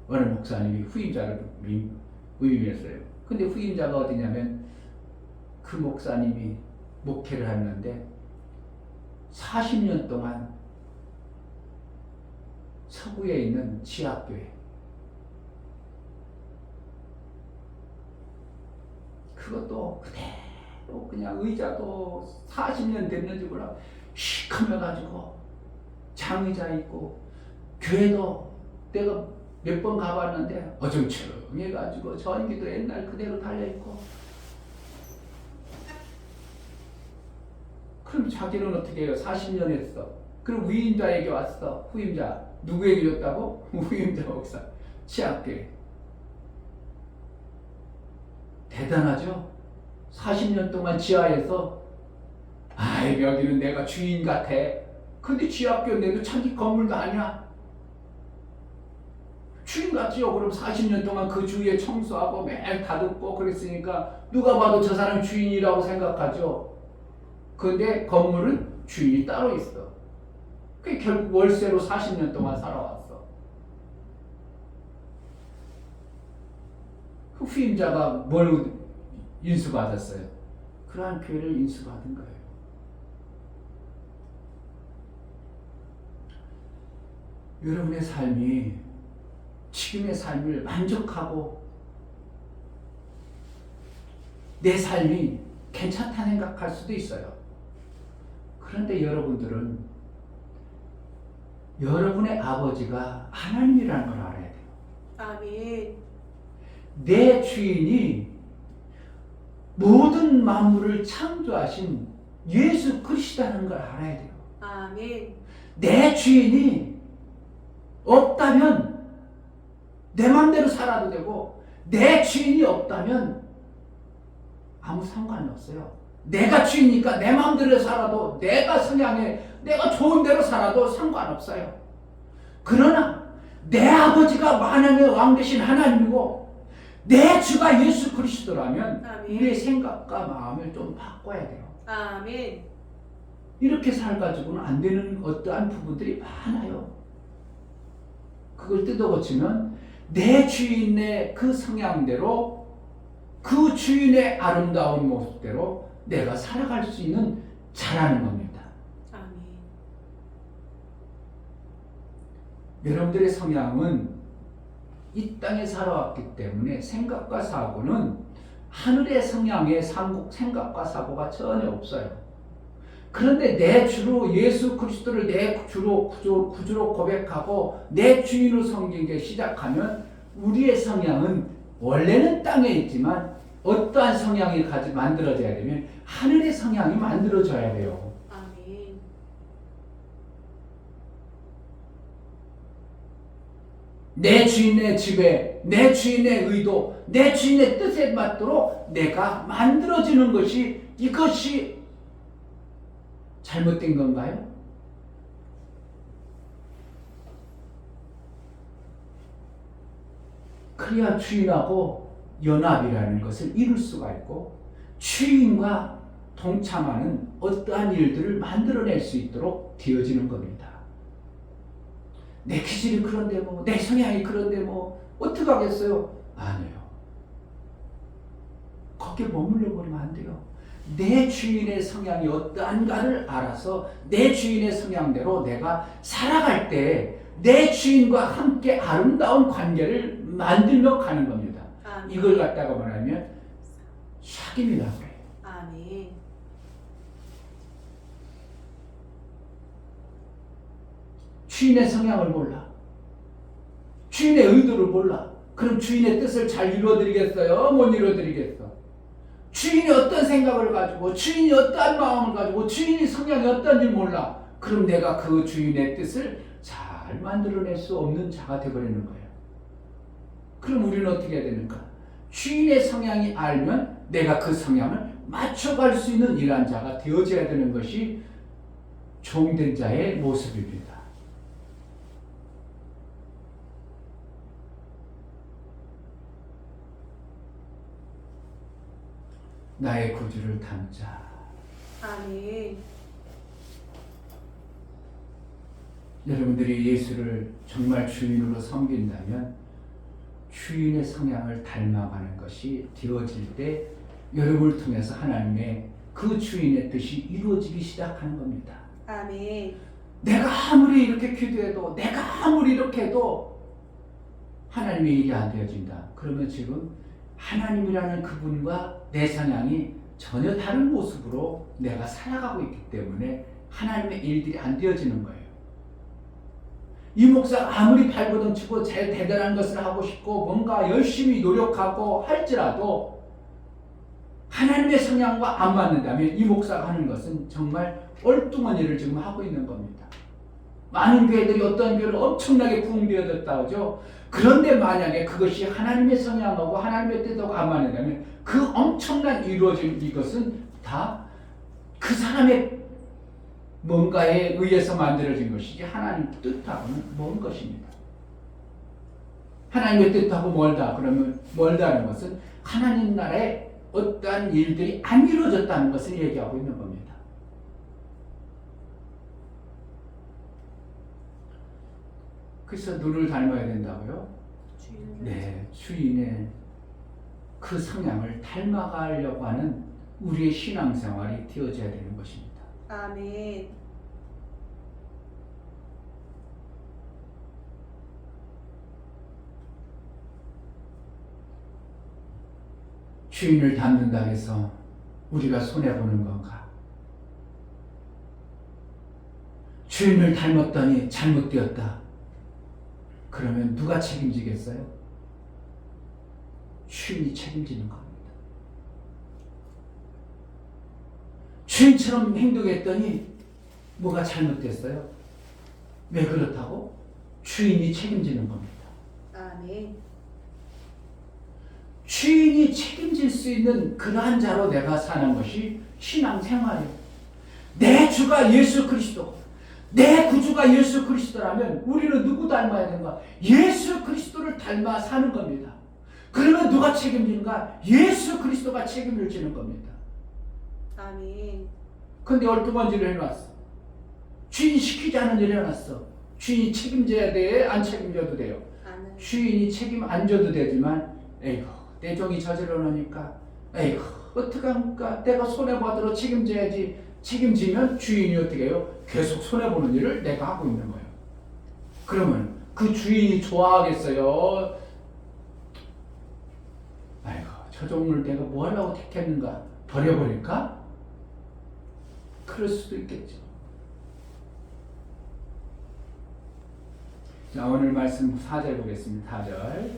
어느 목사님이 후임자를 위임했어요. 근데 후임자가 어디냐면 그 목사님이 목회를 했는데 40년 동안 서구에 있는 지하교회 그것도 그대로 그냥 의자도 40년 됐는지 몰라 시커매가지고 장의자 있고 교회도 내가 몇 번 가봤는데 어정쩡해가지고 전기도 옛날 그대로 달려있고 그럼 자기는 어떻게 해요? 40년 했어. 그럼 후임자에게 왔어. 후임자. 누구에게 줬다고? 후임자 목사. 치학교회. 대단하죠? 40년 동안 지하에서 여기는 내가 주인 같아. 근데 지하교회인데도 자기 건물도 아니야. 주인 같지요. 그럼 40년 동안 그 주위에 청소하고 매일 다듬고 그랬으니까 누가 봐도 저 사람 주인이라고 생각하죠. 근데 건물은 주인이 따로 있어. 그게 결국 월세로 40년 동안 살아왔어. 그 후임자가 뭘 인수받았어요? 그러한 교회를 인수받은 거예요. 여러분의 삶이 지금의 삶을 만족하고 내 삶이 괜찮다 생각할 수도 있어요. 그런데 여러분들은 여러분의 아버지가 하나님이라는 걸 알아야 돼요. 아멘. 내 주인이 모든 만물을 창조하신 예수 그리스도라는 걸 알아야 돼요. 아멘. 내 주인이 없다면 내 마음대로 살아도 되고 내 주인이 없다면 아무 상관이 없어요. 내가 주인이니까 내 마음대로 살아도 내가 성향에 내가 좋은 대로 살아도 상관없어요. 그러나 내 아버지가 만왕의 왕 되신 하나님이고 내 주가 예수 그리스도라면 아멘. 우리의 생각과 마음을 좀 바꿔야 돼요. 아멘. 이렇게 살가지고는 안 되는 어떠한 부분들이 많아요. 그걸 뜯어고치면 내 주인의 그 성향대로 그 주인의 아름다운 모습대로 내가 살아갈 수 있는 자라는 겁니다. 아멘. 여러분들의 성향은 이 땅에 살아왔기 때문에 생각과 사고는 하늘의 성향의 생각과 사고가 전혀 없어요. 그런데 내 주로 예수 그리스도를 내 주로 구주로 고백하고 내 주인으로 섬기기 시작하면 우리의 성향은 원래는 땅에 있지만 어떠한 성향이 만들어져야 되면 하늘의 성향이 만들어져야 돼요. 아멘. 내 주인의 집에 내 주인의 의도, 내 주인의 뜻에 맞도록 내가 만들어지는 것이 이것이 잘못된 건가요? 그래야 주인하고 연합이라는 것을 이룰 수가 있고 주인과 동참하는 어떠한 일들을 만들어낼 수 있도록 되어지는 겁니다. 내 기질이 그런데 뭐, 내 성향이 그런데 뭐 어떻게 하겠어요? 아니에요. 거기에 머물러 버리면 안 돼요. 내 주인의 성향이 어떠한가를 알아서 내 주인의 성향대로 내가 살아갈 때 내 주인과 함께 아름다운 관계를 만들며 가는 겁니다. 아멘. 이걸 갖다가 말하면 사귐이라고 해요. 아멘. 주인의 성향을 몰라. 주인의 의도를 몰라. 그럼 주인의 뜻을 잘 이루어드리겠어요? 못 이루어드리겠어? 주인이 어떤 생각을 가지고 주인이 어떠한 마음을 가지고 주인이 성향이 어떤지 몰라. 그럼 내가 그 주인의 뜻을 잘 만들어낼 수 없는 자가 되어버리는 거예요. 그럼 우리는 어떻게 해야 되는가? 주인의 성향이 알면 내가 그 성향을 맞춰갈 수 있는 이러한 자가 되어져야 되는 것이 종된 자의 모습입니다. 나의 구주를 담자. 아멘. 여러분들이 예수를 정말 주인으로 섬긴다면 주인의 성향을 닮아가는 것이 되어질 때 여러분을 통해서 하나님의 그 주인의 뜻이 이루어지기 시작하는 겁니다. 아멘. 내가 아무리 이렇게 기도해도 내가 아무리 이렇게 해도 하나님의 일이 안 되어진다. 그러면 지금 하나님이라는 그분과 내 성향이 전혀 다른 모습으로 내가 살아가고 있기 때문에 하나님의 일들이 안 되어지는 거예요. 이 목사가 아무리 발버둥치고 제일 대단한 것을 하고 싶고 뭔가 열심히 노력하고 할지라도 하나님의 성향과 안 맞는다면 이 목사가 하는 것은 정말 엉뚱한 일을 지금 하고 있는 겁니다. 많은 교회들이 어떤 교회를 엄청나게 부흥되어졌다 하죠. 그런데 만약에 그것이 하나님의 성향하고 하나님의 뜻하고 안 맞는다면 그 엄청난 이루어진 이것은 다 그 사람의 뭔가에 의해서 만들어진 것이지 하나님 뜻하고는 먼 것입니다. 하나님의 뜻하고 멀다 그러면 멀다는 것은 하나님 나라의 어떠한 일들이 안 이루어졌다는 것을 얘기하고 있는 겁니다. 그래서 누를 닮아야 된다고요? 네, 주인의 그 성향을 닮아가려고 하는 우리의 신앙생활이 되어져야 되는 것입니다. 아멘. 주인을 닮는다 해서 우리가 손해보는 건가? 주인을 닮았더니 잘못되었다. 그러면 누가 책임지겠어요? 주인이 책임지는 겁니다. 주인처럼 행동했더니 뭐가 잘못됐어요? 왜 그렇다고? 주인이 책임지는 겁니다. 아멘. 주인이 책임질 수 있는 그러한 자로 내가 사는 것이 신앙생활이에요. 내 주가 예수 그리스도, 내 구주가 예수 그리스도라면 우리는 누구 닮아야 되는가? 예수 그리스도를 닮아 사는 겁니다. 그러면 누가 책임지는가? 예수 그리스도가 책임을 지는 겁니다. 아멘. 근데 엉뚱한지를 해놨어. 주인 시키지 않은 일을 해놨어. 주인이 책임져야 돼? 안 책임져도 돼요? 주인이 책임 안 져도 되지만 에이구 내 종이 저질러 놓으니까 에이구 어떡합니까? 내가 손해보도록 책임져야지. 책임지면 주인이 어떻게 해요? 계속 손해보는 일을 내가 하고 있는 거예요. 그러면 그 주인이 좋아하겠어요? 아이고 저 종을 내가 뭐 하려고 택했는가? 버려버릴까? 그럴 수도 있겠죠. 자, 오늘 말씀 4절 보겠습니다. 4절.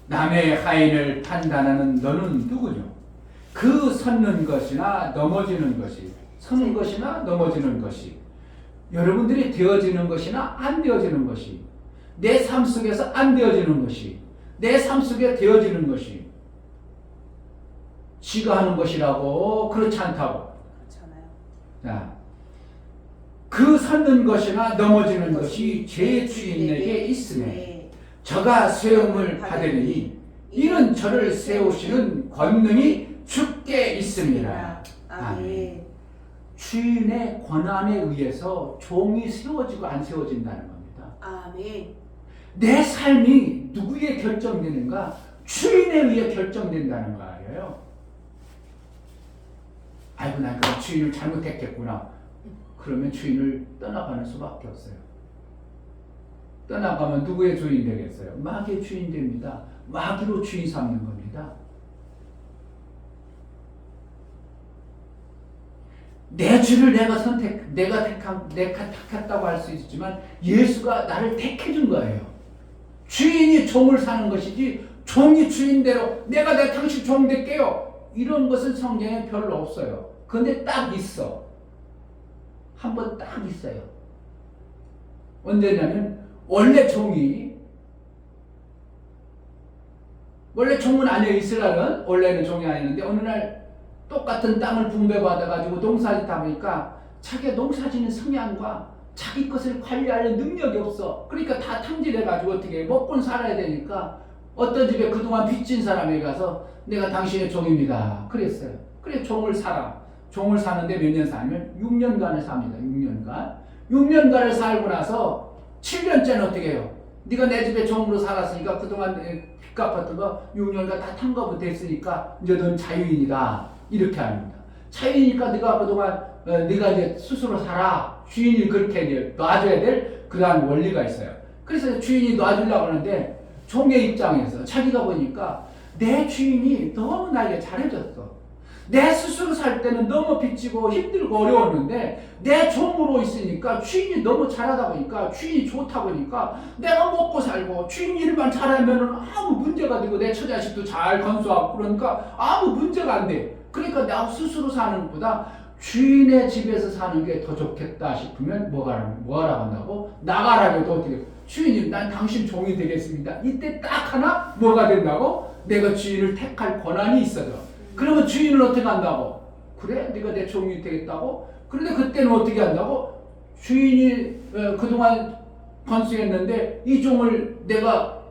남의 하인을 판단하는 너는 누구뇨? 그 섰는 것이나 넘어지는 것이, 서는 것이나 넘어지는 것이, 여러분들이 되어지는 것이나 안 되어지는 것이, 내 삶 속에서 안 되어지는 것이, 내 삶 속에 되어지는 것이 지가 하는 것이라고. 그렇지 않다고. 그렇잖아요. 자, 그 섰는 것이나 넘어지는 것이 제 주인에게 있으매 저가 세움을 받으리니 이는 저를 세우시는 권능이 주께 있습니다. 아멘. 주인의 권한에 의해서 종이 세워지고 안 세워진다는 겁니다. 아멘. 내 삶이 누구에 결정되는가? 주인에 의해 결정된다는 거예요. 아이고, 난 그럼 주인을 잘못했겠구나. 그러면 주인을 떠나가는 수밖에 없어요. 떠나가면 누구의 주인 되겠어요? 마귀의 주인 됩니다. 마귀로 주인 삼는 겁니다. 내 주를 내가 택했다고 할 수 있지만 예수가 나를 택해준 거예요. 주인이 종을 사는 것이지 종이 주인대로 내가 내 당신 종 될게요. 이런 것은 성경에 별로 없어요. 근데 딱 있어. 한 번 딱 있어요. 언제냐면 원래 종은 아니에요. 이스라엘은 원래는 종이 아니었는데 어느 날 똑같은 땅을 분배받아가지고 농사짓다 보니까 자기가 농사짓는 성향과 자기 것을 관리하는 능력이 없어. 그러니까 다 탕진해가지고 어떻게 먹고는 살아야 되니까 어떤 집에 그동안 빚진 사람에게 가서 내가 당신의 종입니다. 그랬어요. 그래 종을 사라. 종을 사는데 몇 년 사냐면 6년간을 삽니다. 6년간. 6년간을 살고 나서 7년째는 어떻게 해요? 네가 내 집에 종으로 살았으니까 그동안 빚 갚았던 거 6년간 다 탕감이 됐으니까 이제 넌 자유인이다. 이렇게 합니다. 자유이니까 네가 그동안 네가 이제 스스로 살아. 주인이 그렇게 이제 놔줘야 될 그러한 원리가 있어요. 그래서 주인이 놔주려고 하는데 종의 입장에서 자기가 보니까 내 주인이 너무 나에게 잘해줬어. 내 스스로 살 때는 너무 빚지고 힘들고 어려웠는데 내 종으로 있으니까 주인이 너무 잘하다 보니까 주인이 좋다 보니까 내가 먹고 살고 주인 일만 잘하면 아무 문제가 되고 내 처자식도 잘 건수하고 그러니까 아무 문제가 안 돼. 그러니까 나 스스로 사는 것보다 주인의 집에서 사는 게 더 좋겠다 싶으면 뭐하라고 한다고? 나가라고 해도 어떻게 주인님 난 당신 종이 되겠습니다. 이때 딱 하나 뭐가 된다고? 내가 주인을 택할 권한이 있어져. 그러면 주인은 어떻게 한다고? 그래? 네가 내 종이 되겠다고? 그런데 그때는 어떻게 한다고? 주인이 그동안 건수했는데 이 종을 내가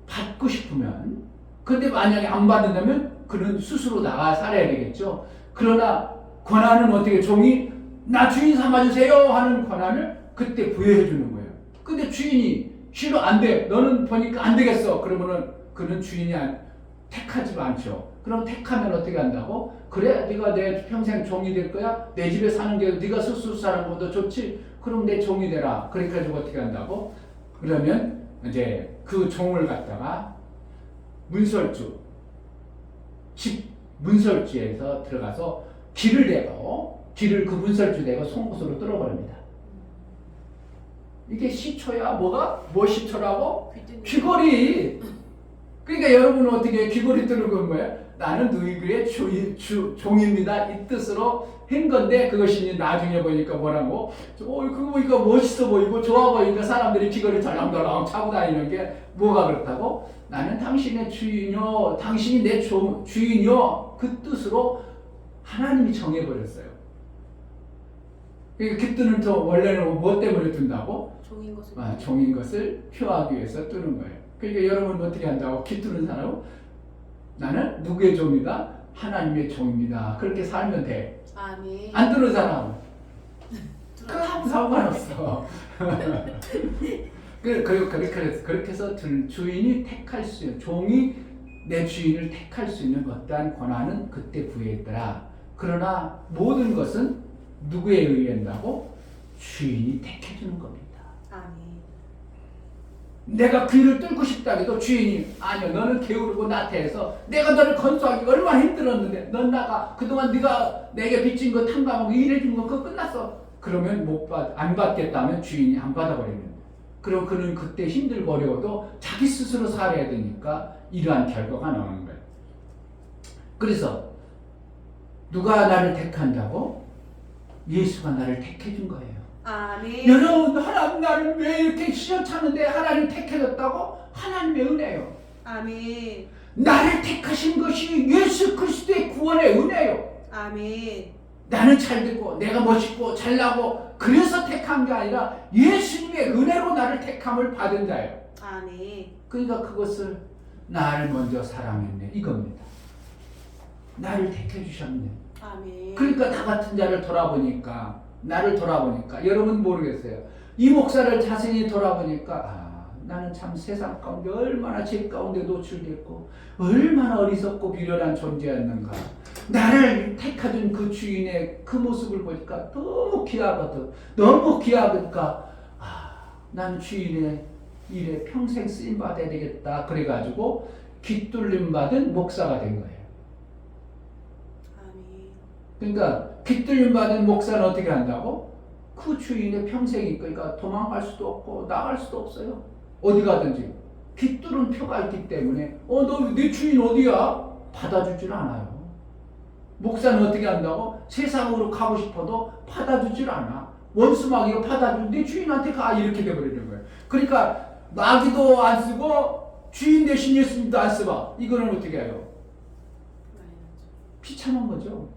받고 싶으면 근데 만약에 안 받는다면 그는 스스로 나가 살아야 되겠죠. 그러나 권한은 어떻게 종이 나 주인 삼아주세요 하는 권한을 그때 부여해 주는 거예요. 근데 주인이 싫어 안 돼. 너는 보니까 안 되겠어. 그러면은 그는 주인이 택하지 않죠. 그럼 택하면 어떻게 한다고? 그래 네가 내 평생 종이 될 거야? 내 집에 사는 게 네가 스스로 사는 것보다 좋지? 그럼 내 종이 되라. 그렇게 가지고 어떻게 한다고? 그러면 이제 그 종을 갖다가 집 문설주에서 들어가서 길을 그 문설주 대고 송곳으로 뚫어버립니다. 이게 시초야 뭐가? 뭐 시초라고? 귀걸이. 그러니까 여러분은 어떻게 귀걸이 뚫는 건 뭐예요? 나는 너희들의 종입니다. 이 뜻으로 한 건데 그것이 나중에 보니까 뭐라고? 그거 보니까 멋있어 보이고 좋아 보이니까 사람들이 귀걸이 덜렁덜렁 차고 다니는 게 뭐가 그렇다고? 나는 당신의 주인이요. 당신이 내 주인이요. 그 뜻으로 하나님이 정해버렸어요. 그 뜻은 또 원래는 뭐 때문에 둔다고? 종인 것을 표하기 위해서 뜨는 거예요. 그러니까 여러분 어떻게 한다고? 깃두는 사람은 나는 누구의 종이다? 하나님의 종입니다. 그렇게 살면 돼. 아멘. 안 뜨는 사람은 아무 상관없어. 그렇게 해서 주인이 택할 수 있는 종이 내 주인을 택할 수 있는 어떠한 권한은 그때 부여했더라. 그러나 모든 것은 누구에 의한다고? 주인이 택해주는 겁니다. 아멘. 내가 귀를 뚫고 싶다 해도 주인이 아니요 너는 게으르고 나태해서 내가 너를 건수하기 얼마나 힘들었는데 넌 나가 그동안 네가 내게 빚진 거 탕감하고 일해준 거 그거 끝났어. 그러면 안 받겠다면 주인이 안 받아버리는 거예요. 그럼 그는 그때 힘들고 어려워도 자기 스스로 살아야 되니까 이러한 결과가 나오는 거예요. 그래서 누가 나를 택한다고? 예수가 나를 택해준 거예요. 아멘. 여러분, 하나님 나를 왜 이렇게 시험찮은데 하나님 택해줬다고? 하나님의 은혜요. 아멘. 나를 택하신 것이 예수 그리스도의 구원의 은혜요. 아멘. 나는 잘되고 내가 멋있고 잘나고 그래서 택한 게 아니라 예수님의 은혜로 나를 택함을 받은 자예요. 아멘. 그러니까 그것을 나를 먼저 사랑했네 이겁니다. 나를 택해 주셨네. 아멘. 그러니까 나 같은 자를 돌아보니까, 나를 돌아보니까 여러분 모르겠어요. 이 목사를 자세히 돌아보니까 나는 참 세상 가운데 얼마나 죄 가운데 노출됐고 얼마나 어리석고 비련한 존재였는가. 나를 택해준 그 주인의 그 모습을 보니까 너무 귀하거든. 너무 귀하니까 나는 주인의 일에 평생 쓰임 받아야 되겠다. 그래가지고 깃둘림 받은 목사가 된 거예요. 아멘. 그러니까 깃들림 받은 목사는 어떻게 한다고? 그 주인의 평생이, 그러니까 도망갈 수도 없고 나갈 수도 없어요. 어디 가든지 깃들은 표가 있기 때문에 너 내 주인 어디야? 받아주질 않아요. 목사는 어떻게 한다고? 세상으로 가고 싶어도 받아주질 않아. 원수 마귀가 받아주, 내 주인한테 가, 이렇게 돼버리는 거예요. 그러니까 마귀도 안 쓰고 주인 대신 예수님도 안 쓰고, 이거는 어떻게 해요? 비참한 거죠.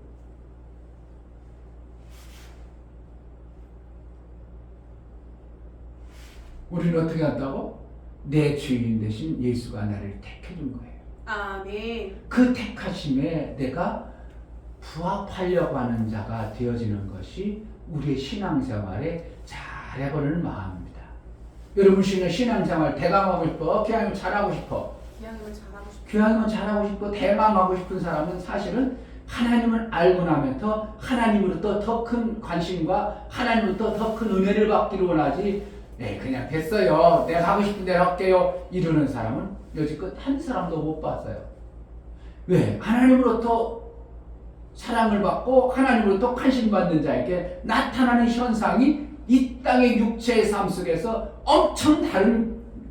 우리는 어떻게 한다고? 내 주인 대신 예수가 나를 택해준 거예요. 아멘. 그 택하심에 내가 부합하려고 하는 자가 되어지는 것이 우리의 신앙생활에 잘해보는 마음입니다. 여러분 신앙생활 대강하고 싶어? 교양을 잘하고 싶어? 기왕이면 잘하고 싶어. 교양을 잘하고 싶고 대망하고 싶은 사람은 사실은 하나님을 알고 나면서 하나님으로부터 더 큰 관심과 하나님으로부터 더 큰 은혜를 받기를 원하지, 그냥 됐어요, 내가 하고 싶은 대로 할게요, 이러는 사람은 여지껏 한 사람도 못 봤어요. 왜? 하나님으로부터 사랑을 받고 하나님으로부터 관심 받는 자에게 나타나는 현상이 이 땅의 육체의 삶 속에서 엄청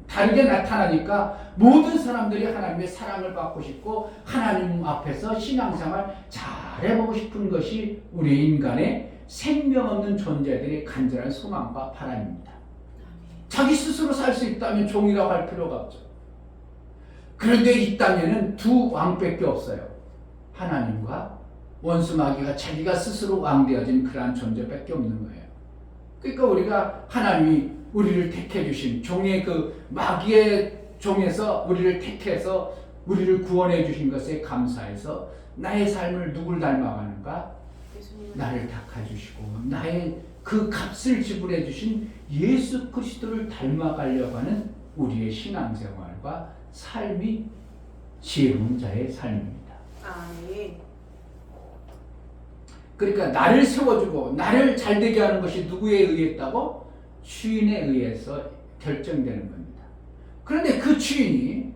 다르게 나타나니까 모든 사람들이 하나님의 사랑을 받고 싶고 하나님 앞에서 신앙생활 잘해보고 싶은 것이 우리 인간의 생명 없는 존재들의 간절한 소망과 바람입니다. 자기 스스로 살 수 있다면 종이라고 할 필요가 없죠. 그런데 이 땅에는 두 왕밖에 없어요. 하나님과 원수 마귀가 자기가 스스로 왕되어진 그러한 존재밖에 없는 거예요. 그러니까 우리가 하나님이 우리를 택해 주신 종의 그 마귀의 종에서 우리를 택해서 우리를 구원해 주신 것에 감사해서 나의 삶을 누굴 닮아가는가? 나를 닦아 주시고 나의 그 값을 지불해 주신 예수 그리스도를 닮아가려고 하는 우리의 신앙생활과 삶이 지혜로운 자의 삶입니다. 아멘. 그러니까 나를 세워주고 나를 잘되게 하는 것이 누구에 의했다고? 주인에 의해서 결정되는 겁니다. 그런데 그 주인이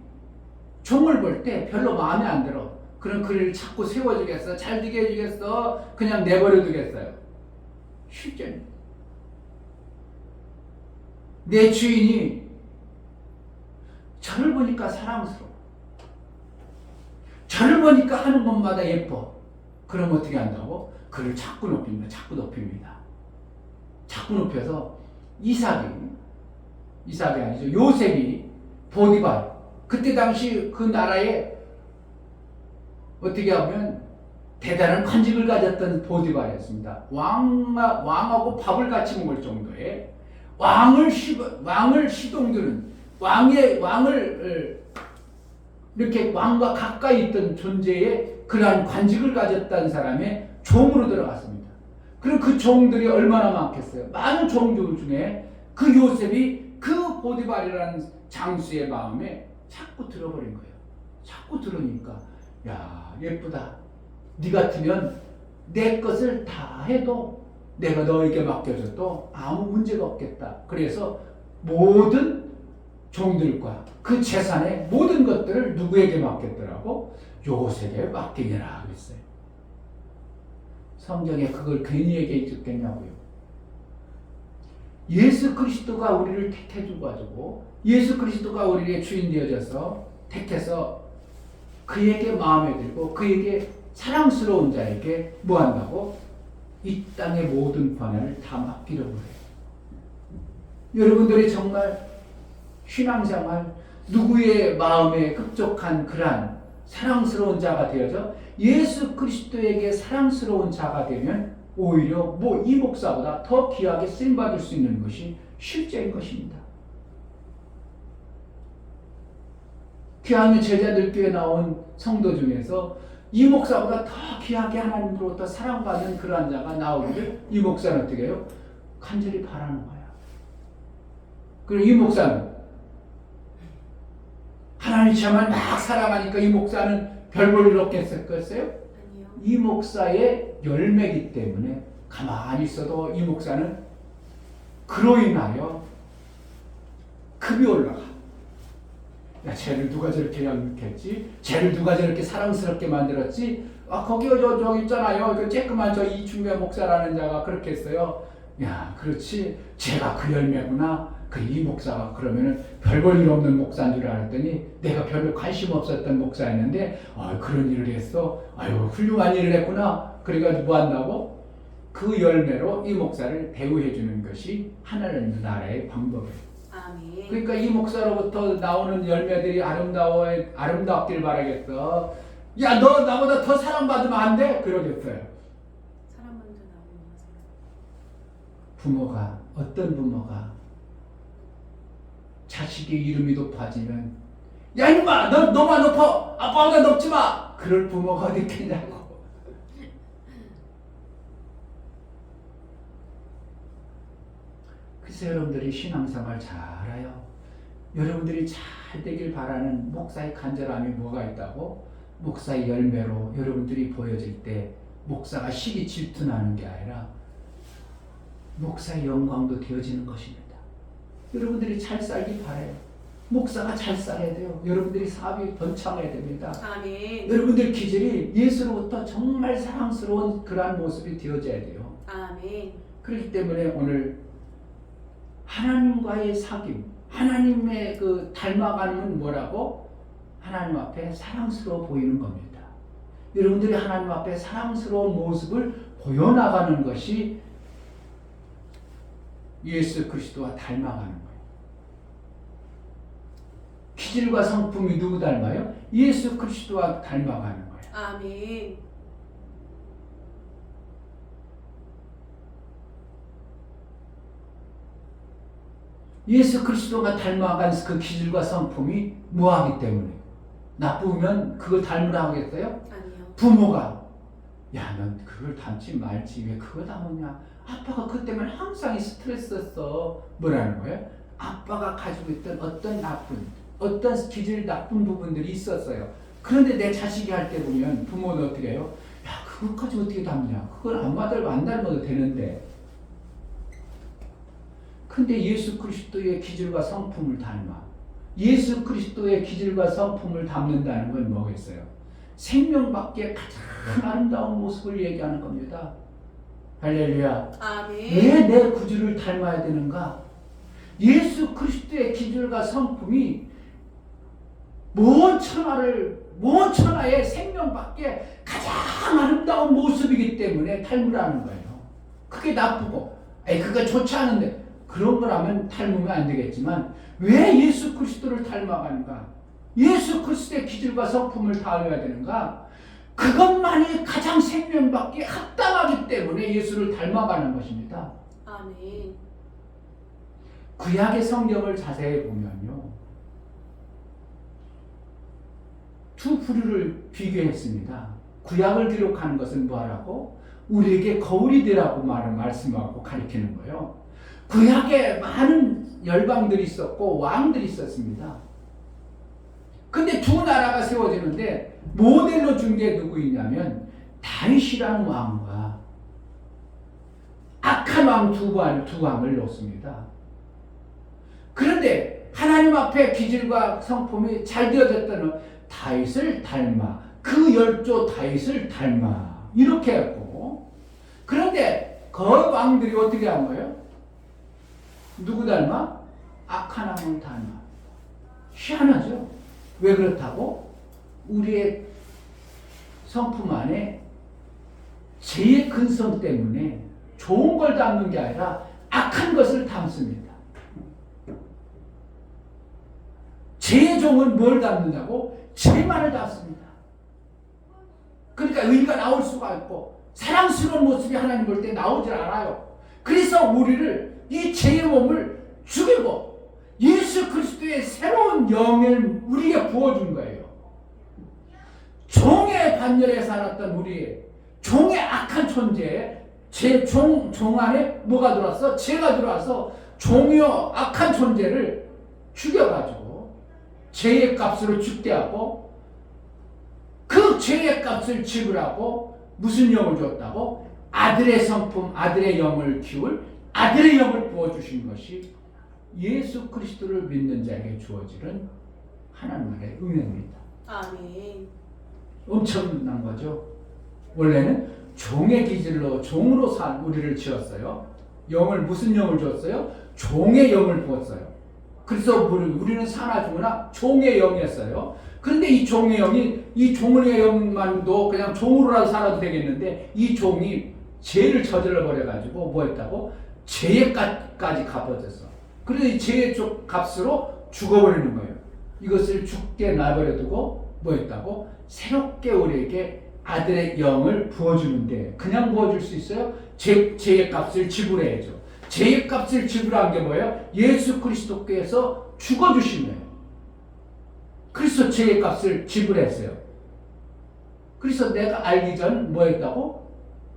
종을 볼 때 별로 마음에 안 들어. 그럼 그를 자꾸 세워주겠어? 잘되게 해주겠어? 그냥 내버려 두겠어요? 쉽지 않아요. 내 주인이 저를 보니까 사랑스러워. 저를 보니까 하는 것마다 예뻐. 그럼 어떻게 한다고? 그를 자꾸 높입니다. 자꾸 높입니다. 자꾸 높여서 이삭이 아니죠. 요셉이 보디발, 그때 당시 그 나라에 어떻게 하면 대단한 관직을 가졌던 보디발이었습니다. 왕하고 밥을 같이 먹을 정도의 왕을 시동드는 왕을 이렇게 왕과 가까이 있던 존재의 그러한 관직을 가졌다는 사람의 종으로 들어갔습니다. 그리고 그 종들이 얼마나 많겠어요. 많은 종들 중에 그 요셉이 그 보디발이라는 장수의 마음에 자꾸 들어버린 거예요. 자꾸 들으니까 야, 예쁘다. 네 같으면 내 것을 다 해도 내가 너에게 맡겨줘도 아무 문제가 없겠다. 그래서 모든 종들과 그 재산의 모든 것들을 누구에게 맡겼더라고? 요셉에 맡기니라 그랬어요. 성경에 그걸 괜히 얘기해 줬겠냐고요. 예수 그리스도가 우리를 택해주고 가지고 예수 그리스도가 우리의 주인 되어져서 택해서 그에게 마음에 들고 그에게 사랑스러운 자에게 뭐 한다고? 이 땅의 모든 권한을 다 맡기려고 해요. 여러분들이 정말 신앙생활 누구의 마음에 급족한 그러한 사랑스러운 자가 되어서 예수 그리스도에게 사랑스러운 자가 되면 오히려 이 목사보다 더 귀하게 쓰임받을 수 있는 것이 실제인 것입니다. 귀하면 제자들교회 나온 성도 중에서 이 목사보다 더 귀하게 하나님으로부터 사랑받는 그러한 자가 나오기를 이 목사는 어떻게 해요? 간절히 바라는 거야. 그리고 이 목사는 하나님 정말 막 사랑하니까 이 목사는 별 볼 일 없겠어요? 아니요. 이 목사의 열매이기 때문에 가만히 있어도 이 목사는 그로 인하여 급이 올라가. 야, 쟤를 누가 저렇게 양육했지? 쟤를 누가 저렇게 사랑스럽게 만들었지? 거기 저 있잖아요. 그 쬐끄만 저 이충배 목사라는 자가 그렇게 했어요. 야, 그렇지. 제가 그 열매구나. 이 목사가 그러면은 별 볼 일 없는 목사인 줄 알았더니 내가 별로 관심 없었던 목사였는데 그런 일을 했어. 아유, 훌륭한 일을 했구나. 그래가지고 뭐 한다고? 그 열매로 이 목사를 대우해 주는 것이 하나님 나라의 방법이에요. 아멘. 그러니까 이 목사로부터 나오는 열매들이 아름답길 바라겠어. 야, 너 나보다 더 사랑받으면 안 돼? 그러겠어요. 사람 먼저 나오는 거세요. 부모가, 어떤 부모가 자식의 이름이 높아지면 야, 이놈아, 너 너만 높아. 아빠보다 높지 마. 그럴 부모가 어디 있겠냐고. 그래서 여러분들이 신앙생활 잘해요. 여러분들이 잘 되길 바라는 목사의 간절함이 뭐가 있다고? 목사의 열매로 여러분들이 보여질 때 목사가 시기 질투나는 게 아니라 목사의 영광도 되어지는 것입니다. 여러분들이 잘 살길 바라요. 목사가 잘 살아야 돼요. 여러분들이 사업이 번창해야 됩니다. 아멘. 여러분들 기질이 예수로부터 정말 사랑스러운 그러한 모습이 되어져야 돼요. 아멘. 그렇기 때문에 오늘 하나님과의 사귐, 하나님의 그 닮아가는 뭐라고? 하나님 앞에 사랑스러워 보이는 겁니다. 여러분들이 하나님 앞에 사랑스러운 모습을 보여나가는 것이 예수 그리스도와 닮아가는 거예요. 기질과 성품이 누구 닮아요? 예수 그리스도와 닮아가는 거예요. 아멘. 예수 그리스도가 닮아간 그 기질과 성품이 뭐하기 때문에 나쁘면 그걸 닮으라 하겠어요? 아니요. 부모가 야, 넌 그걸 닮지 말지 왜 그거 닮았냐? 아빠가 그 때문에 항상 스트레스였어. 뭐라는 거예요? 아빠가 가지고 있던 어떤 기질 나쁜 부분들이 있었어요. 그런데 내 자식이 할 때 보면 부모는 어떻게 해요? 야, 그것까지 어떻게 닮냐? 그걸 안 닮아도 되는데. 근데 예수 그리스도의 기질과 성품을 닮아. 예수 그리스도의 기질과 성품을 닮는다는 건 뭐겠어요? 생명밖에 가장 아름다운 모습을 얘기하는 겁니다. 할렐루야. 아멘. 왜 내 구주를 닮아야 되는가? 예수 그리스도의 기질과 성품이 모든 천하의 생명밖에 가장 아름다운 모습이기 때문에 닮으라는 거예요. 그게 나쁘고, 그게 좋지 않은데 그런 거라면 닮으면 안 되겠지만 왜 예수 그리스도를 닮아가는가? 예수 그리스도의 기질과 성품을 닮아야 되는가? 그것만이 가장 생명받기에 합당하기 때문에 예수를 닮아가는 것입니다. 아멘. 구약의 성경을 자세히 보면요, 두 부류를 비교했습니다. 구약을 기록하는 것은 뭐라고? 우리에게 거울이 되라고 말씀하고 가리키는 거예요. 구약에 많은 열방들이 있었고 왕들이 있었습니다. 근데 두 나라가 세워지는데 모델로 준 게 누구이냐면 다윗이라는 왕과 악한 왕 두 왕을 놓습니다. 그런데 하나님 앞에 기질과 성품이 잘 되어졌다는 다윗을 닮아, 그 열조 다윗을 닮아 이렇게 했고, 그런데 그 왕들이 어떻게 한 거예요? 누구 닮아? 악한 왕을 닮아. 희한하죠? 왜 그렇다고? 우리의 성품 안에 죄의 근성 때문에 좋은 걸 담는 게 아니라 악한 것을 담습니다. 제 종은 뭘 담는다고? 제 말을 담습니다. 그러니까 의가 나올 수가 없고 사랑스러운 모습이 하나님 볼 때 나오질 않아요. 그래서 우리를 이 죄의 몸을 죽이고 예수 그리스도의 새로운 영을 우리에게 부어준 거예요. 종의 반열에 살았던 우리 종의 악한 존재, 제 종 안에 뭐가 들어왔어? 죄가 들어와서 종이요 악한 존재를 죽여가지고 죄의 값으로 죽게 하고 그 죄의 값을 지불하고 무슨 영을 줬다고? 아들의 성품, 아들의 영을 키울 아들의 영을 부어주신 것이 예수 그리스도를 믿는 자에게 주어지는 하나님의 은혜입니다. 아멘. 엄청난 거죠. 원래는 종의 기질로 종으로 산 우리를 지었어요. 영을 무슨 영을 줬어요? 종의 영을 부었어요. 그래서 우리는 사나 죽으나 종의 영이었어요. 그런데 이 종의 영이 이 종의 영만도 그냥 종으로라도 살아도 되겠는데 이 종이 죄를 저질러 버려 가지고 뭐 했다고? 죄의 값까지 갚아졌어. 그래서 이 죄의 값으로 죽어버리는 거예요. 이것을 죽게 놔버려 두고 뭐 했다고? 새롭게 우리에게 아들의 영을 부어주는데 그냥 부어줄 수 있어요? 죄의 값을 지불해야죠. 죄의 값을 지불한 게 뭐예요? 예수 그리스도께서 죽어주신 거예요. 그래서 죄의 값을 지불했어요. 그래서 내가 알기 전 뭐 했다고?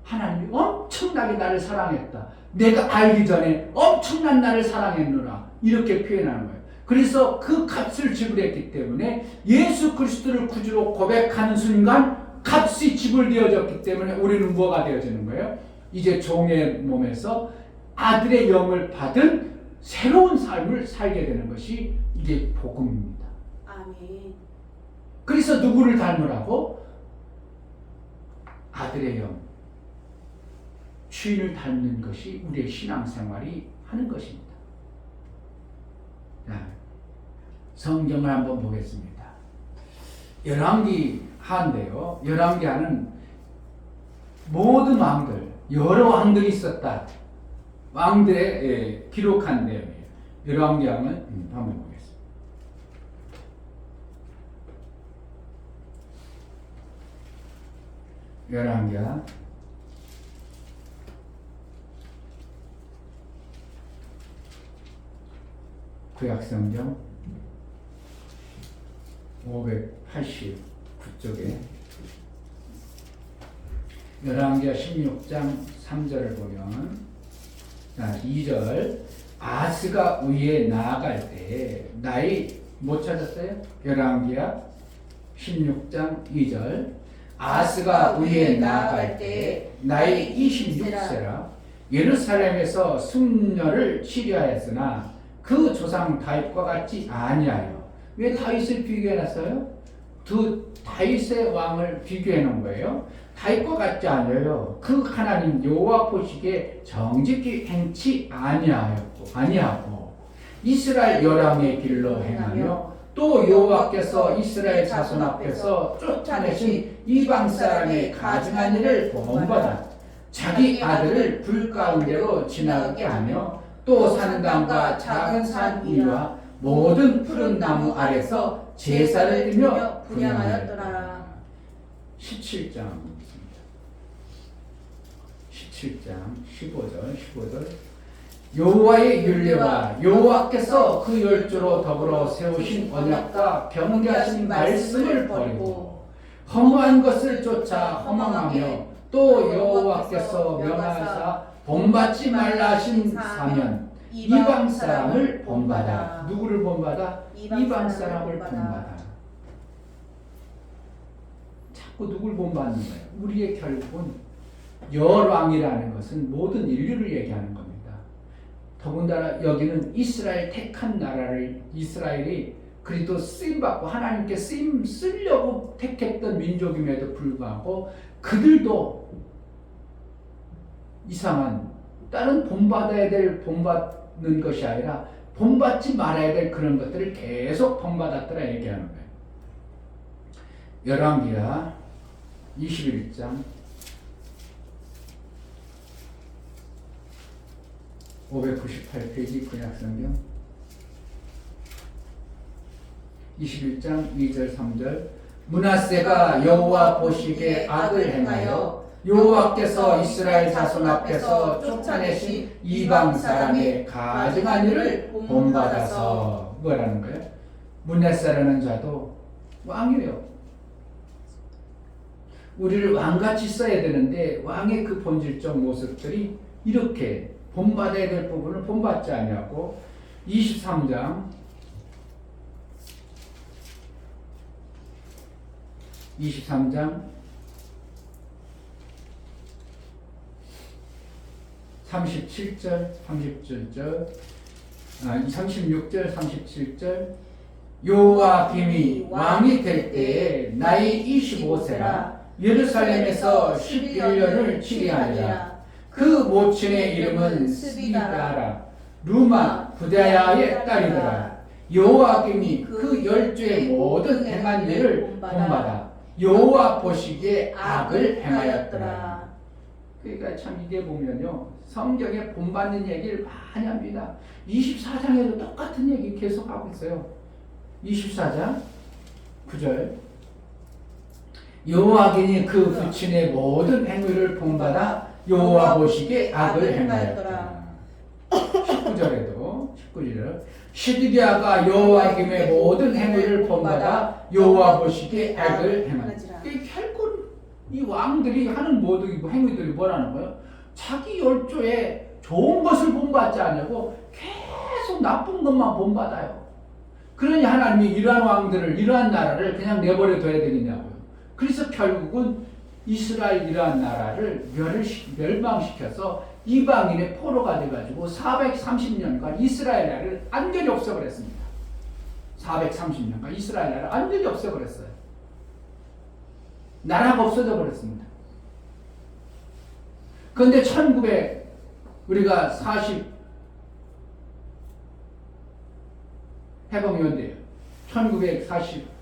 하나님이 엄청나게 나를 사랑했다. 내가 알기 전에 엄청난 나를 사랑했노라. 이렇게 표현하는 거예요. 그래서 그 값을 지불했기 때문에 예수 그리스도를 구주로 고백하는 순간 값이 지불되어졌기 때문에 우리는 뭐가 되어지는 거예요? 이제 종의 몸에서 아들의 영을 받은 새로운 삶을 살게 되는 것이 이게 복음입니다. 아멘. 그래서 누구를 닮으라고? 아들의 영, 주인을 닮는 것이 우리의 신앙생활이 하는 것입니다. 자, 성경을 한번 보겠습니다. 열왕기 하인데요. 열왕기 하는 모든 왕들, 여러 왕들이 있었다. 왕들의 기록한 내용이에요. 열왕기 하는 한번 보겠습니다. 열왕기하 구약성경 589쪽에 열왕기하 16장 3절을 보면 2절 아스가 위에 나아갈 때 나이 못 찾았어요? 열왕기하 16장 2절 아스가 위에 나아갈 때 나이 26세라 예루살렘에서 승려를 치료하였으나 그 조상 다윗과 같지 아니하여. 왜 다윗을 비교해놨어요? 두 다윗의 왕을 비교해놓은 거예요. 다윗과 같지 않아요. 그 하나님 여호와 보시기에 정직히 행치 아니하고 이스라엘 열왕의 길로 행하며 또 여호와께서 이스라엘 자손 앞에서 쫓아내신 이방 사람의 가증한 일을 본받아 자기 아들을 불 가운데로 지나게 하며 또 산당과 작은 산 위와 모든 푸른 나무 아래서 제사를 드리며 분향하였더라. 17장 15절 여호와의 율례와 여호와께서 그 열조로 더불어 세우신 언약과 경계하신 말씀을 버리고 허무한 것을 쫓아 허망하며 또 여호와께서 명하사 본받지 말라 하신 사면 이방 사람을 본받아. 누구를 본받아? 이방 사람을 본받아. 자꾸 누굴 본받는 거예요? 우리의 결국은 열왕이라는 것은 모든 인류를 얘기하는 겁니다. 더군다나 여기는 이스라엘 택한 나라를 이스라엘이 그리도 쓰임받고 하나님께 쓰임 쓰려고 택했던 민족임에도 불구하고 그들도 이상한 다른 본받아야 될 본받는 것이 아니라 본받지 말아야 될 그런 것들을 계속 본받았더라 얘기하는 거예요. 열왕기하 21장 598페이지 구약성경 21장 2절 3절 므낫세가 여호와 보시기에 악을 행하여 여호와께서 이스라엘 자손 앞에서 쫓아내신 이방 사람의 가증한 일을 본받아서 뭐라는 거예요? 므낫세라는 자도 왕이에요. 우리를 왕같이 써야 되는데 왕의 그 본질적 모습들이 이렇게 본받아야 될 부분을 본받지 않냐고 23장 37절 37절 36절 37절 여호와 빔이 왕이 될 때에 나이 25세라 예루살렘에서 11년을 치리하니라. 그 모친의 이름은 스비다라 루마 부다야의 딸이더라. 여호와김이 그 열주의 모든 행한 일을 본받아 여호와 보시기에 악을 행하였더라. 그러니까 참 이게 보면요 성경에 본받는 얘기를 많이 합니다. 24장에도 똑같은 얘기 계속 하고 있어요. 24장 9절 여호와께니 그 부친의 모든 행위를 본받아 여호와 보시기에 악을 행하였더라. 19절에도 19절 시드기야가 여호와김의 모든 행위를 본받아 여호와 보시기에 악을 행하였더라. 결국 이 왕들이 하는 모든 행위들이 뭐라는 거예요? 자기 열조에 좋은 것을 본받지 않냐고 계속 나쁜 것만 본받아요. 그러니 하나님이 이러한 왕들을 이러한 나라를 그냥 내버려 둬야 되겠냐고요. 그래서 결국은 이스라엘 이러한 나라를 멸망시켜서 이방인의 포로가 돼가지고 430년간 이스라엘 나라를 완전히 없애버렸습니다. 430년간 이스라엘 나라를 완전히 없애버렸어요. 나라가 없어져 버렸습니다. 그런데 우리가 40 해방연대예요. 1940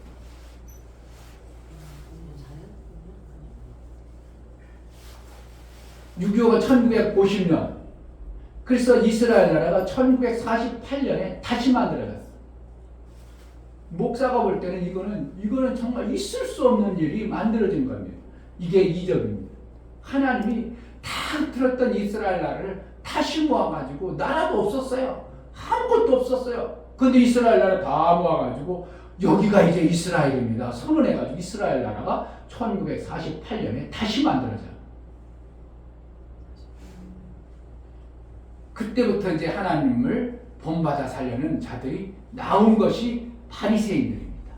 6.25가 1950년 그래서 이스라엘 나라가 1948년에 다시 만들어졌어요. 목사가 볼 때는 이거는 정말 있을 수 없는 일이 만들어진 겁니다. 이게 이적입니다. 하나님이 다 틀었던 이스라엘 나라를 다시 모아가지고 나라도 없었어요. 아무것도 없었어요. 근데 이스라엘 나라 다 모아가지고 여기가 이제 이스라엘입니다. 선언해가지고 이스라엘 나라가 1948년에 다시 만들어져요. 그때부터 이제 하나님을 본받아 살려는 자들이 나온 것이 바리새인들입니다.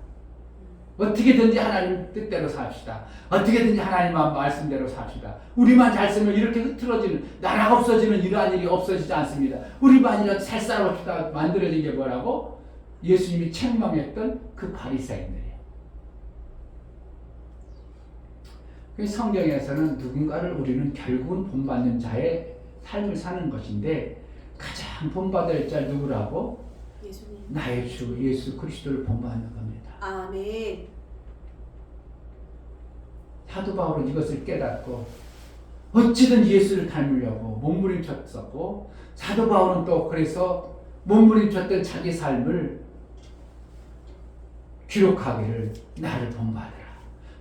어떻게든지 하나님 뜻대로 삽시다. 어떻게든지 하나님 말씀대로 삽시다. 우리만 잘 쓰면 이렇게 흐트러지는 나라가 없어지는 이러한 일이 없어지지 않습니다. 우리만이라도 잘 살아봅시다. 만들어진 게 뭐라고? 예수님이 책망했던 그 바리새인들이에요. 성경에서는 누군가를 우리는 결국은 본받는 자의 삶을 사는 것인데 가장 본받을 자 누구라고? 예수님. 나의 주 예수 그리스도를 본받는 겁니다. 아멘. 사도 바울은 이것을 깨닫고 어찌든 예수를 닮으려고 몸부림쳤었고 사도 바울은 또 그래서 몸부림쳤던 자기 삶을 기록하기를 나를 본받으라.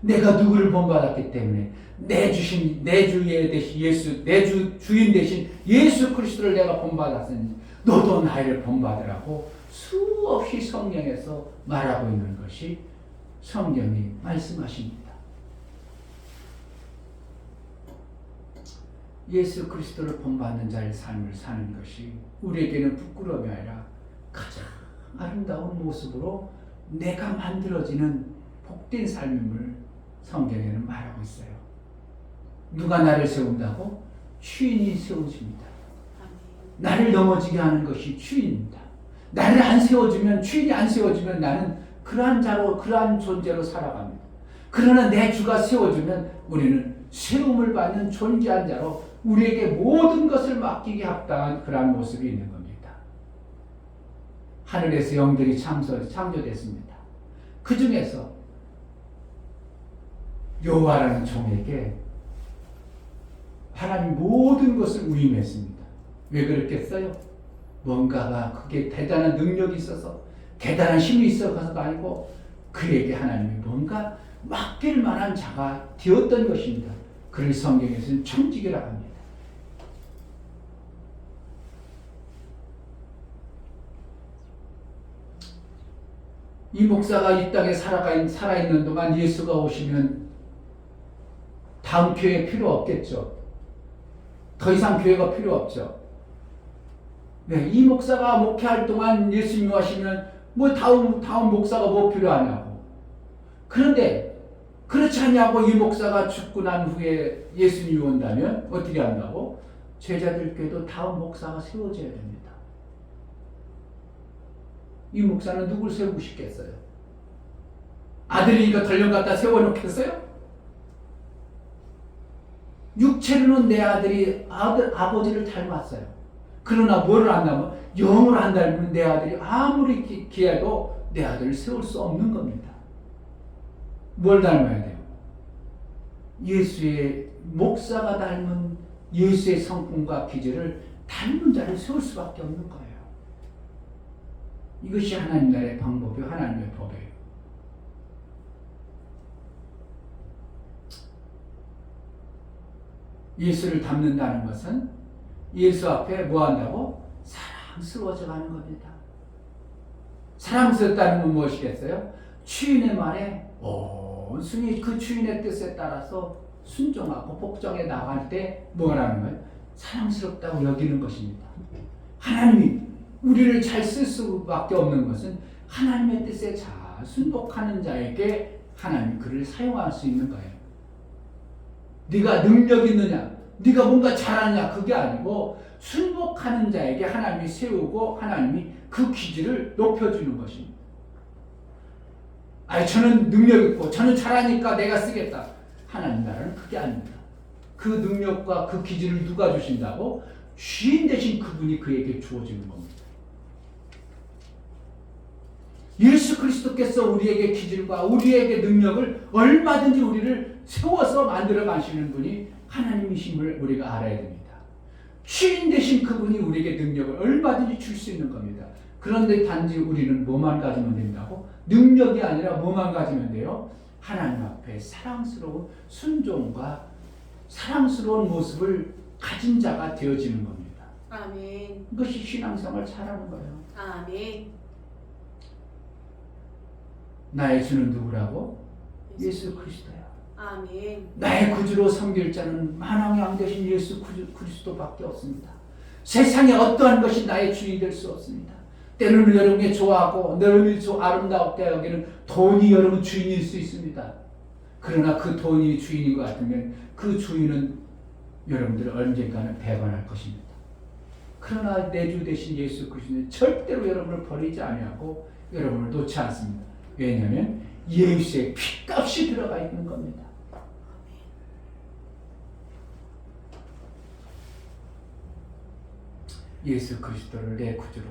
내가 누구를 본받았기 때문에 내 주인 되신 예수, 내 주인 되신 예수 그리스도를 내가 본받았으니 너도 나를 본받으라고 수없이 성경에서 말하고 있는 것이 성경이 말씀하십니다. 예수 그리스도를 본받는 자의 삶을 사는 것이 우리에게는 부끄러움이 아니라 가장 아름다운 모습으로 내가 만들어지는 복된 삶임을 성경에는 말하고 있어요. 누가 나를 세운다고? 주인이 세우십니다. 나를 넘어지게 하는 것이 주인입니다. 나를 안 세워주면, 주인이 안 세워주면 나는 그러한 자로, 그러한 존재로 살아갑니다. 그러나 내 주가 세워주면 우리는 세움을 받는 존재한 자로 우리에게 모든 것을 맡기게 합당한 그러한 모습이 있는 겁니다. 하늘에서 영들이 창조됐습니다. 그 중에서 여호와라는 종에게 하나님 모든 것을 위임했습니다. 왜 그랬겠어요? 뭔가가 그게 대단한 능력이 있어서 대단한 힘이 있어서가 아니고 그에게 하나님이 뭔가 맡길 만한 자가 되었던 것입니다. 그를 성경에서는 청직이라고 합니다. 이 목사가 이 땅에 살아있는 동안 예수가 오시면 다음 교회 필요 없겠죠. 더 이상 교회가 필요 없죠. 네, 이 목사가 목회할 동안 예수님이 오시면 뭐 다음 목사가 뭐 필요하냐고. 그런데 그렇지 않냐고 이 목사가 죽고 난 후에 예수님이 온다면 어떻게 한다고? 제자들께도 다음 목사가 세워져야 됩니다. 이 목사는 누굴 세우고 싶겠어요? 아들이 이거 덜령 갖다 세워놓겠어요? 육체로는 내 아들이 아버지를 닮았어요. 그러나 뭐를 안다면 영으로 안 닮은 내 아들이 아무리 귀해도 내 아들을 세울 수 없는 겁니다. 뭘 닮아야 돼요? 예수의 목사가 닮은 예수의 성품과 기질을 닮은 자를 세울 수밖에 없는 거예요. 이것이 하나님 나라의 방법이요, 하나님의 법이에요. 예수를 닮는다는 것은 예수 앞에 뭐 한다고? 사랑스러워져 가는 겁니다. 사랑스럽다는 건 무엇이겠어요? 주인의 말에 온순히 그 주인의 뜻에 따라서 순종하고 복종해 나갈 때 뭐라는 거예요? 사랑스럽다고 여기는 것입니다. 하나님이 우리를 잘 쓸 수밖에 없는 것은 하나님의 뜻에 잘 순복하는 자에게 하나님이 그를 사용할 수 있는 거예요. 네가 능력 있느냐, 네가 뭔가 잘하냐, 그게 아니고 순복하는 자에게 하나님이 세우고 하나님이 그 기질을 높여주는 것입니다. 아니 저는 능력 있고 저는 잘하니까 내가 쓰겠다. 하나님 나라는 그게 아닙니다. 그 능력과 그 기질을 누가 주신다고? 주인 대신 그분이 그에게 주어지는 겁니다. 예수 그리스도께서 우리에게 기질과 우리에게 능력을 얼마든지 우리를 세워서 만들어 가시는 분이 하나님이심을 우리가 알아야 됩니다. 주인 대신 그분이 우리에게 능력을 얼마든지 줄 수 있는 겁니다. 그런데 단지 우리는 뭐만 가지면 된다고? 능력이 아니라 뭐만 가지면 돼요? 하나님 앞에 사랑스러운 순종과 사랑스러운 모습을 가진 자가 되어지는 겁니다. 아멘. 이것이 신앙생활 잘하는 거예요. 아멘. 나의 주는 누구라고? 예수 그리스도야. 아멘. 나의 구주로 섬길 자는 만왕의 되신 예수 그리스도밖에 없습니다. 세상에 어떠한 것이 나의 주인이 될 수 없습니다. 때로는 여러분이 좋아하고 여러분이 아름답게 여기는 돈이 여러분 주인일 수 있습니다. 그러나 그 돈이 주인인 것 같으면 그 주인은 여러분들을 언젠가는 배반할 것입니다. 그러나 내 주 대신 예수 그리스도는 절대로 여러분을 버리지 아니하고 여러분을 놓지 않습니다. 왜냐하면 예수의 피값이 들어가 있는 겁니다. 예수 그리스도를 내 구주로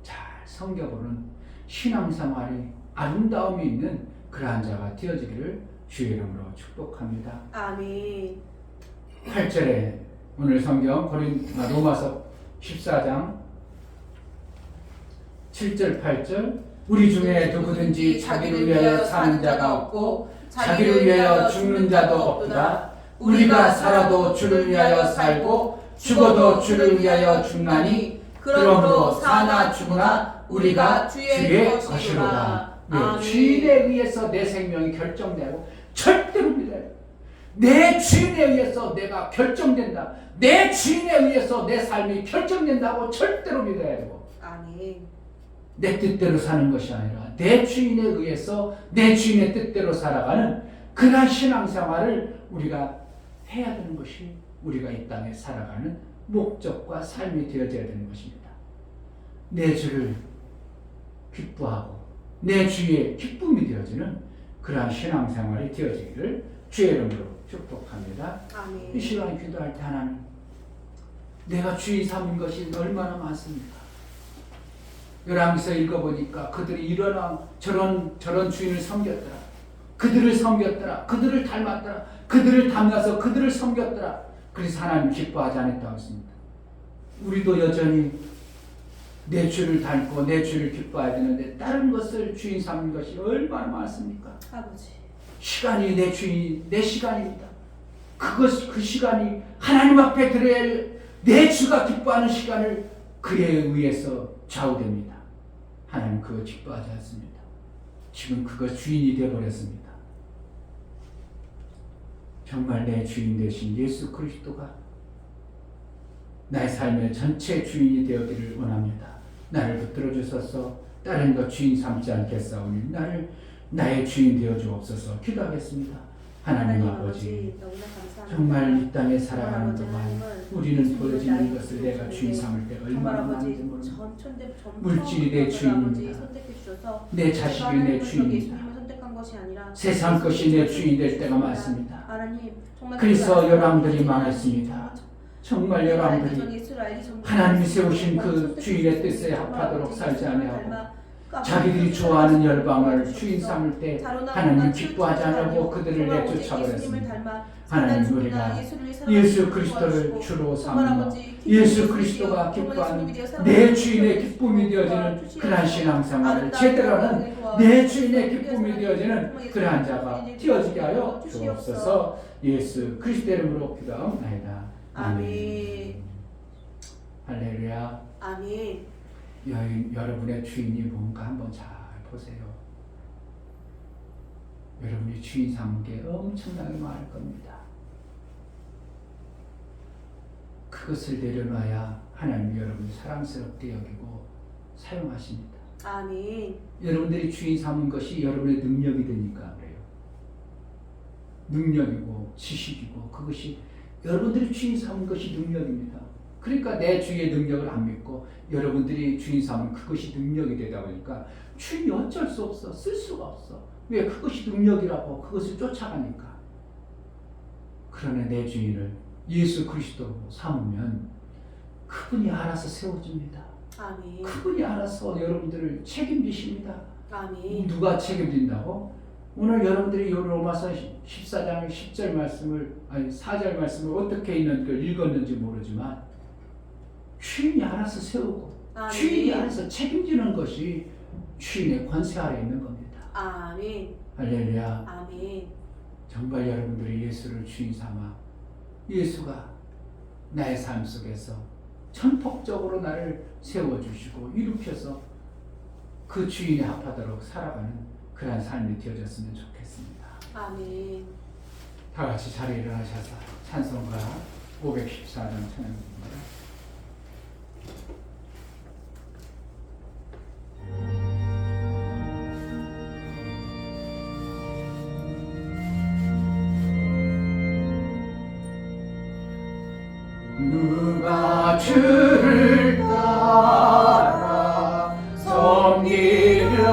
잘 섬겨보는 신앙생활이 아름다움이 있는 그러한 자가 되어지기를 주의 이름으로 축복합니다. 아멘. 8절에 오늘 성경 로마서 14장 7절 8절 우리 중에 누구든지 자기를 위하여 사는 자가 없고 자기를 위하여 죽는 자도 없도다. 우리가 살아도 주를 위하여 살고 죽어도 주를 위하여 죽나니 그러므로 사나 죽으나 우리가 주의 것이로다. 주인에 의해서 내 생명이 결정되고 절대로 믿어요. 내 주인에 의해서 내가 결정된다. 내 주인에 의해서 내 삶이 결정된다고 절대로 믿어야 되고 아멘. 내 뜻대로 사는 것이 아니라 내 주인에 의해서 내 주인의 뜻대로 살아가는 그러한 신앙생활을 우리가 해야 되는 것이 우리가 이 땅에 살아가는 목적과 삶이 되어져야 되는 것입니다. 내 주를 기뻐하고 내 주의 기쁨이 되어지는 그러한 신앙생활이 되어지기를 주의 이름으로 축복합니다. 아멘. 이 시간에 기도할 때 하나님, 내가 주의 삼은 것이 얼마나 많습니까? 열왕기서 읽어보니까 그들이 이러나 저런 주인을 섬겼더라. 그들을 섬겼더라. 그들을 닮았더라. 그들을 닮아서 그들을 섬겼더라. 그래서 하나님 기뻐하지 않았다고 했습니다. 우리도 여전히 내 주를 닮고 내 주를 기뻐해야 되는데 다른 것을 주인 삼는 것이 얼마나 많습니까? 아버지. 시간이 내 주인, 내 시간입니다. 그 시간이 하나님 앞에 드려야 내 주가 기뻐하는 시간을 그에 의해서 좌우됩니다. 하나님 그거 기뻐하지 않습니다. 지금 그거 주인이 되어버렸습니다. 정말 내 주인 되신 예수 그리스도가 나의 삶의 전체 주인이 되어기를 원합니다. 나를 붙들어 주셔서 다른 것 주인 삼지 않겠사오니 나의 주인 되어 주옵소서. 기도하겠습니다. 하나님 아버지, 정말 이 땅에 살아가는 동안 우리는 보여지는 것을 내가 주인 삼을 때 얼마나 많은지 모릅니다. 물질이 내 주인입니다. 내 자식이 내 주인입니다. 세상 것이 내 주인 될 때가 많습니다. 그래서 여러분들이 망했습니다. 정말 여러분들이 하나님이 세우신 그 주인의 뜻에 합하도록 살지 아니하고 자기들이 좋아하는 열방을 주인 삼을 때 하나님 기뻐하지 않고 그들을 내쫓아버렸습니다. 하나님 우리가 예수 그리스도를 주로 삼으며 예수 그리스도가 기뻐하는 내 주인의 기쁨이 되어지는 그러한 신앙생활을 제대로 하는 내 주인의 기쁨이 되어지는 그러한 자가 되어지게 하여 주옵소서. 예수 그리스도 이름으로 기도하옵나이다. 아멘. 할렐루야. 아멘. 여러분의 주인이 뭔가 한번 잘 보세요. 여러분이 주인 삼은 게 엄청나게 많을 겁니다. 그것을 내려놔야 하나님이 여러분을 사랑스럽게 여기고 사용하십니다. 아멘. 여러분들이 주인 삼은 것이 여러분의 능력이 되니까 그래요. 능력이고 지식이고 그것이 여러분들이 주인 삼은 것이 능력입니다. 그러니까 내 주의 능력을 안 믿고 여러분들이 주인 삼은 그것이 능력이 되다 보니까 주인이 어쩔 수 없어. 쓸 수가 없어. 왜? 그것이 능력이라고 그것을 쫓아가니까. 그러나 내 주인을 예수 그리스도로 삼으면 그분이 알아서 세워줍니다. 아멘. 그분이 알아서 여러분들을 책임지십니다. 아멘. 누가 책임진다고? 오늘 여러분들이 로마서 14장 10절 말씀을 아니 4절 말씀을 어떻게 읽었는지 모르지만 주인이 알아서 세우고 아멘. 주인이 알아서 책임지는 것이 주인의 권세 아래 있는 겁니다. 아멘. 할렐루야. 아멘. 정말 여러분들이 예수를 주인 삼아 예수가 나의 삶 속에서 전폭적으로 나를 세워주시고 일으켜서 그 주인에 합하도록 살아가는 그러한 삶이 되어졌으면 좋겠습니다. 아멘. 다 같이 자리에 일어나셔서 찬송가 514장 찬양합니다. 누가 주를 따라 섬기려는가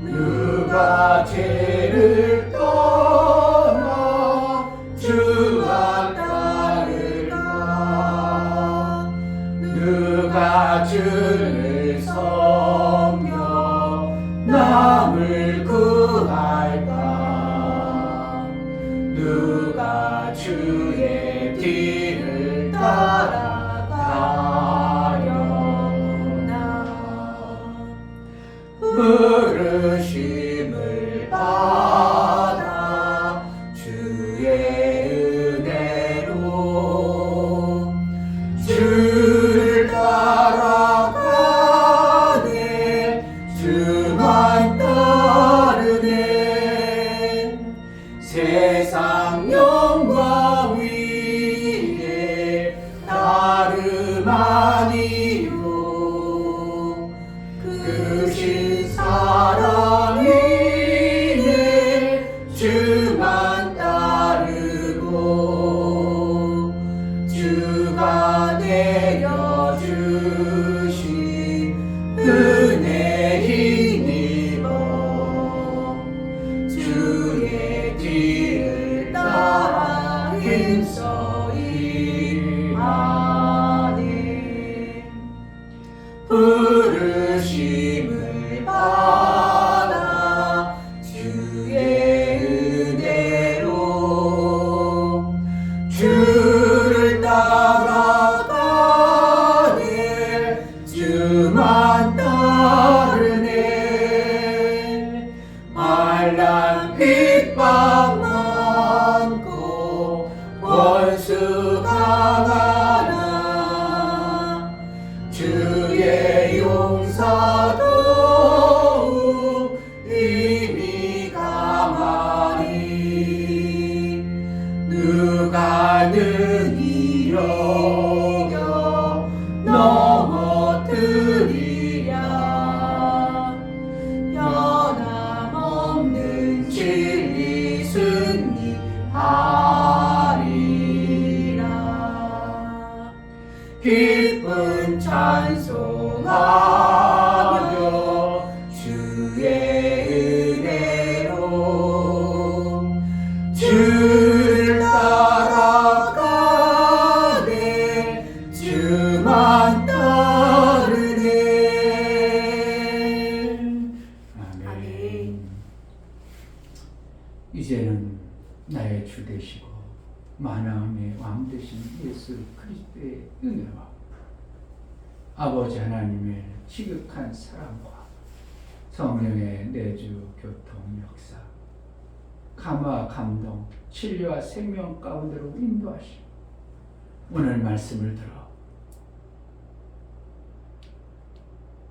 누가 죄를 떠나 주가 따를까 누가 주를 섬겨 남을 구할까 누가 주의 뒤를 따라가려나 부르심을 받아 주의 은혜로 주를 따라가네 주만 따르네 세상 영광 위에 다름 아니요 그 신사랑이네 주만 따르고 주가 내려주신 은혜 힘입어 주의 뒤를 따라 힘써 일하네 부르심을 받아 주의 은혜로 주를 따라가 기쁨 찬송하며 주의 은혜로 주를 따라가네 주만 따르네. 아멘. 이제는 나의 주 되시고 만왕의 왕 되신 예수 그리스도의 은혜와 아버지 하나님의 지극한 사랑과 성령의 내주 교통 역사 감화 감동 진리와 생명 가운데로 인도하시고 오늘 말씀을 들어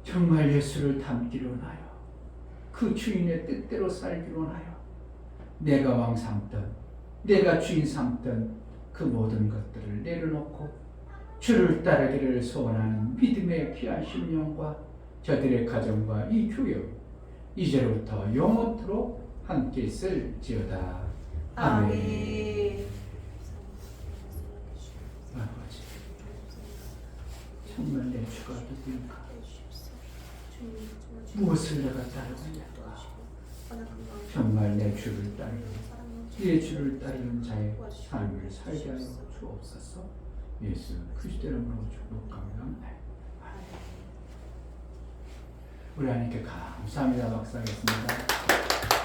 정말 예수를 닮기로 하여 그 주인의 뜻대로 살기로 하여 내가 왕 삼던 내가 주인 삼던 그 모든 것들을 내려놓고 주를 따르기를 소원하는 믿음의 귀한 심령과 저들의 가정과 이 교회 이제로부터 영원토록 함께 있을지어다. 아멘. 아버지, 정말 내 주가 누구인가? 무엇을 내가 따르느냐? 정말 내 주를 따르는 내 주를 따르는 자의 삶을 살게 하여 주옵소서. 예수 그리스도 이름으로 축복합니다. 우리 하나님께 감사합니다. 박수하겠습니다.